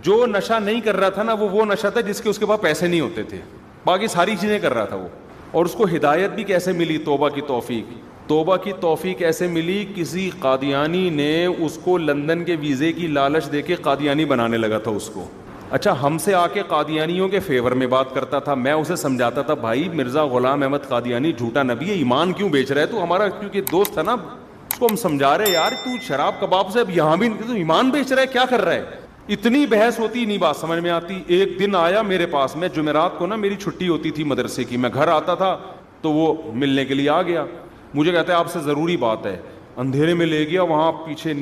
جو نشہ نہیں کر رہا تھا نا وہ نشہ تھا جس کے اس کے پاس پیسے نہیں ہوتے تھے. باقی ساری چیزیں کر رہا تھا وہ. اور اس کو ہدایت بھی کیسے ملی؟ توبہ کی توفیق. توبہ کی توفیق ایسے ملی, کسی قادیانی نے اس کو لندن کے ویزے کی لالچ دے کے قادیانی بنانے لگا تھا اس کو. اچھا, ہم سے آ کے قادیانیوں کے فیور میں بات کرتا تھا. میں اسے سمجھاتا تھا بھائی مرزا غلام احمد قادیانی جھوٹا نبی ہے, ایمان کیوں بیچ رہا ہے تو ہمارا, کیونکہ دوست تھا نا, اس کو ہم سمجھا رہے یار تو شراب کباب سے اب یہاں بھی تو ایمان بیچ رہا ہے, کیا کر رہا ہے. اتنی بحث ہوتی, نہیں بات سمجھ میں آتی. ایک دن آیا میرے پاس میں, جمعرات کو نا میری چھٹی ہوتی تھی مدرسے کی, میں گھر آتا تھا تو وہ ملنے کے لیے آ گیا. مجھے کہتا ہے آپ سے ضروری بات ہے. اندھیرے میں لے گیا, وہاں پیچھے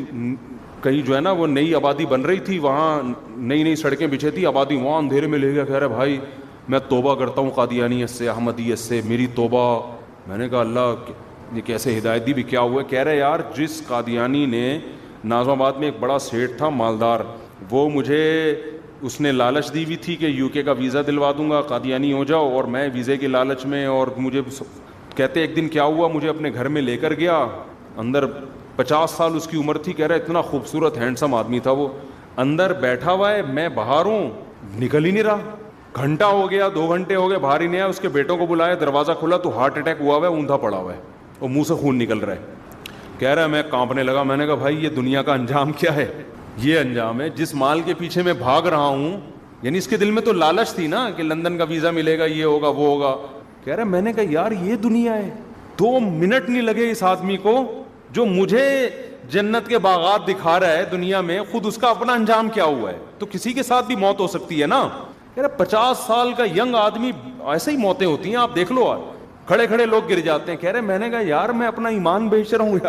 کہیں جو ہے نا وہ نئی آبادی بن رہی تھی, وہاں نئی نئی سڑکیں بچھی تھی آبادی, وہاں اندھیرے میں لے گیا. کہہ رہا بھائی میں توبہ کرتا ہوں قادیانیت سے, احمدیت سے, میری توبہ. میں نے کہا اللہ یہ کیسے ہدایت دی بھی, کیا ہوا؟ کہہ رہے یار جس قادیانی نے, ناظم آباد میں ایک بڑا سیٹ تھا مالدار, وہ مجھے اس نے لالچ دی ہوئی تھی کہ یو کے کا ویزا دلوا دوں گا, قادیانی ہو جاؤ, اور میں ویزے کے لالچ میں, اور مجھے کہتے ایک دن کیا ہوا, مجھے اپنے گھر میں لے کر گیا. اندر 50 سال اس کی عمر تھی. کہہ رہا اتنا خوبصورت ہینڈسم آدمی تھا وہ. اندر بیٹھا ہوا ہے, میں باہر ہوں, نکل ہی نہیں رہا. گھنٹہ ہو گیا, 2 گھنٹے ہو گئے, باہر ہی نہیں آیا. اس کے بیٹوں کو بلایا, دروازہ کھلا تو ہارٹ اٹیک ہوا ہوا ہے, اوندا پڑا ہوا ہے اور منہ سے خون نکل رہا ہے. کہہ رہا ہے میں کانپنے لگا. میں نے کہا بھائی یہ دنیا کا انجام کیا ہے؟ یہ انجام ہے جس مال کے پیچھے میں بھاگ رہا ہوں. یعنی اس کے دل میں تو لالچ تھی نا کہ لندن کا ویزا ملے گا, یہ ہوگا وہ ہوگا. کہہ رہا میں نے کہا یار یہ دنیا ہے. 2 منٹ نہیں لگے اس آدمی کو, جو مجھے جنت کے باغات دکھا رہا ہے دنیا میں, خود اس کا اپنا انجام کیا ہوا ہے. تو کسی کے ساتھ بھی موت ہو سکتی ہے نا. کہہ رہا 50 سال کا ینگ آدمی, ایسے ہی موتیں ہوتی ہیں, آپ دیکھ لو, کھڑے کھڑے لوگ گر جاتے ہیں. کہہ رہے میں نے کہا یار میں اپنا ایمان بیچ رہا ہوں یار.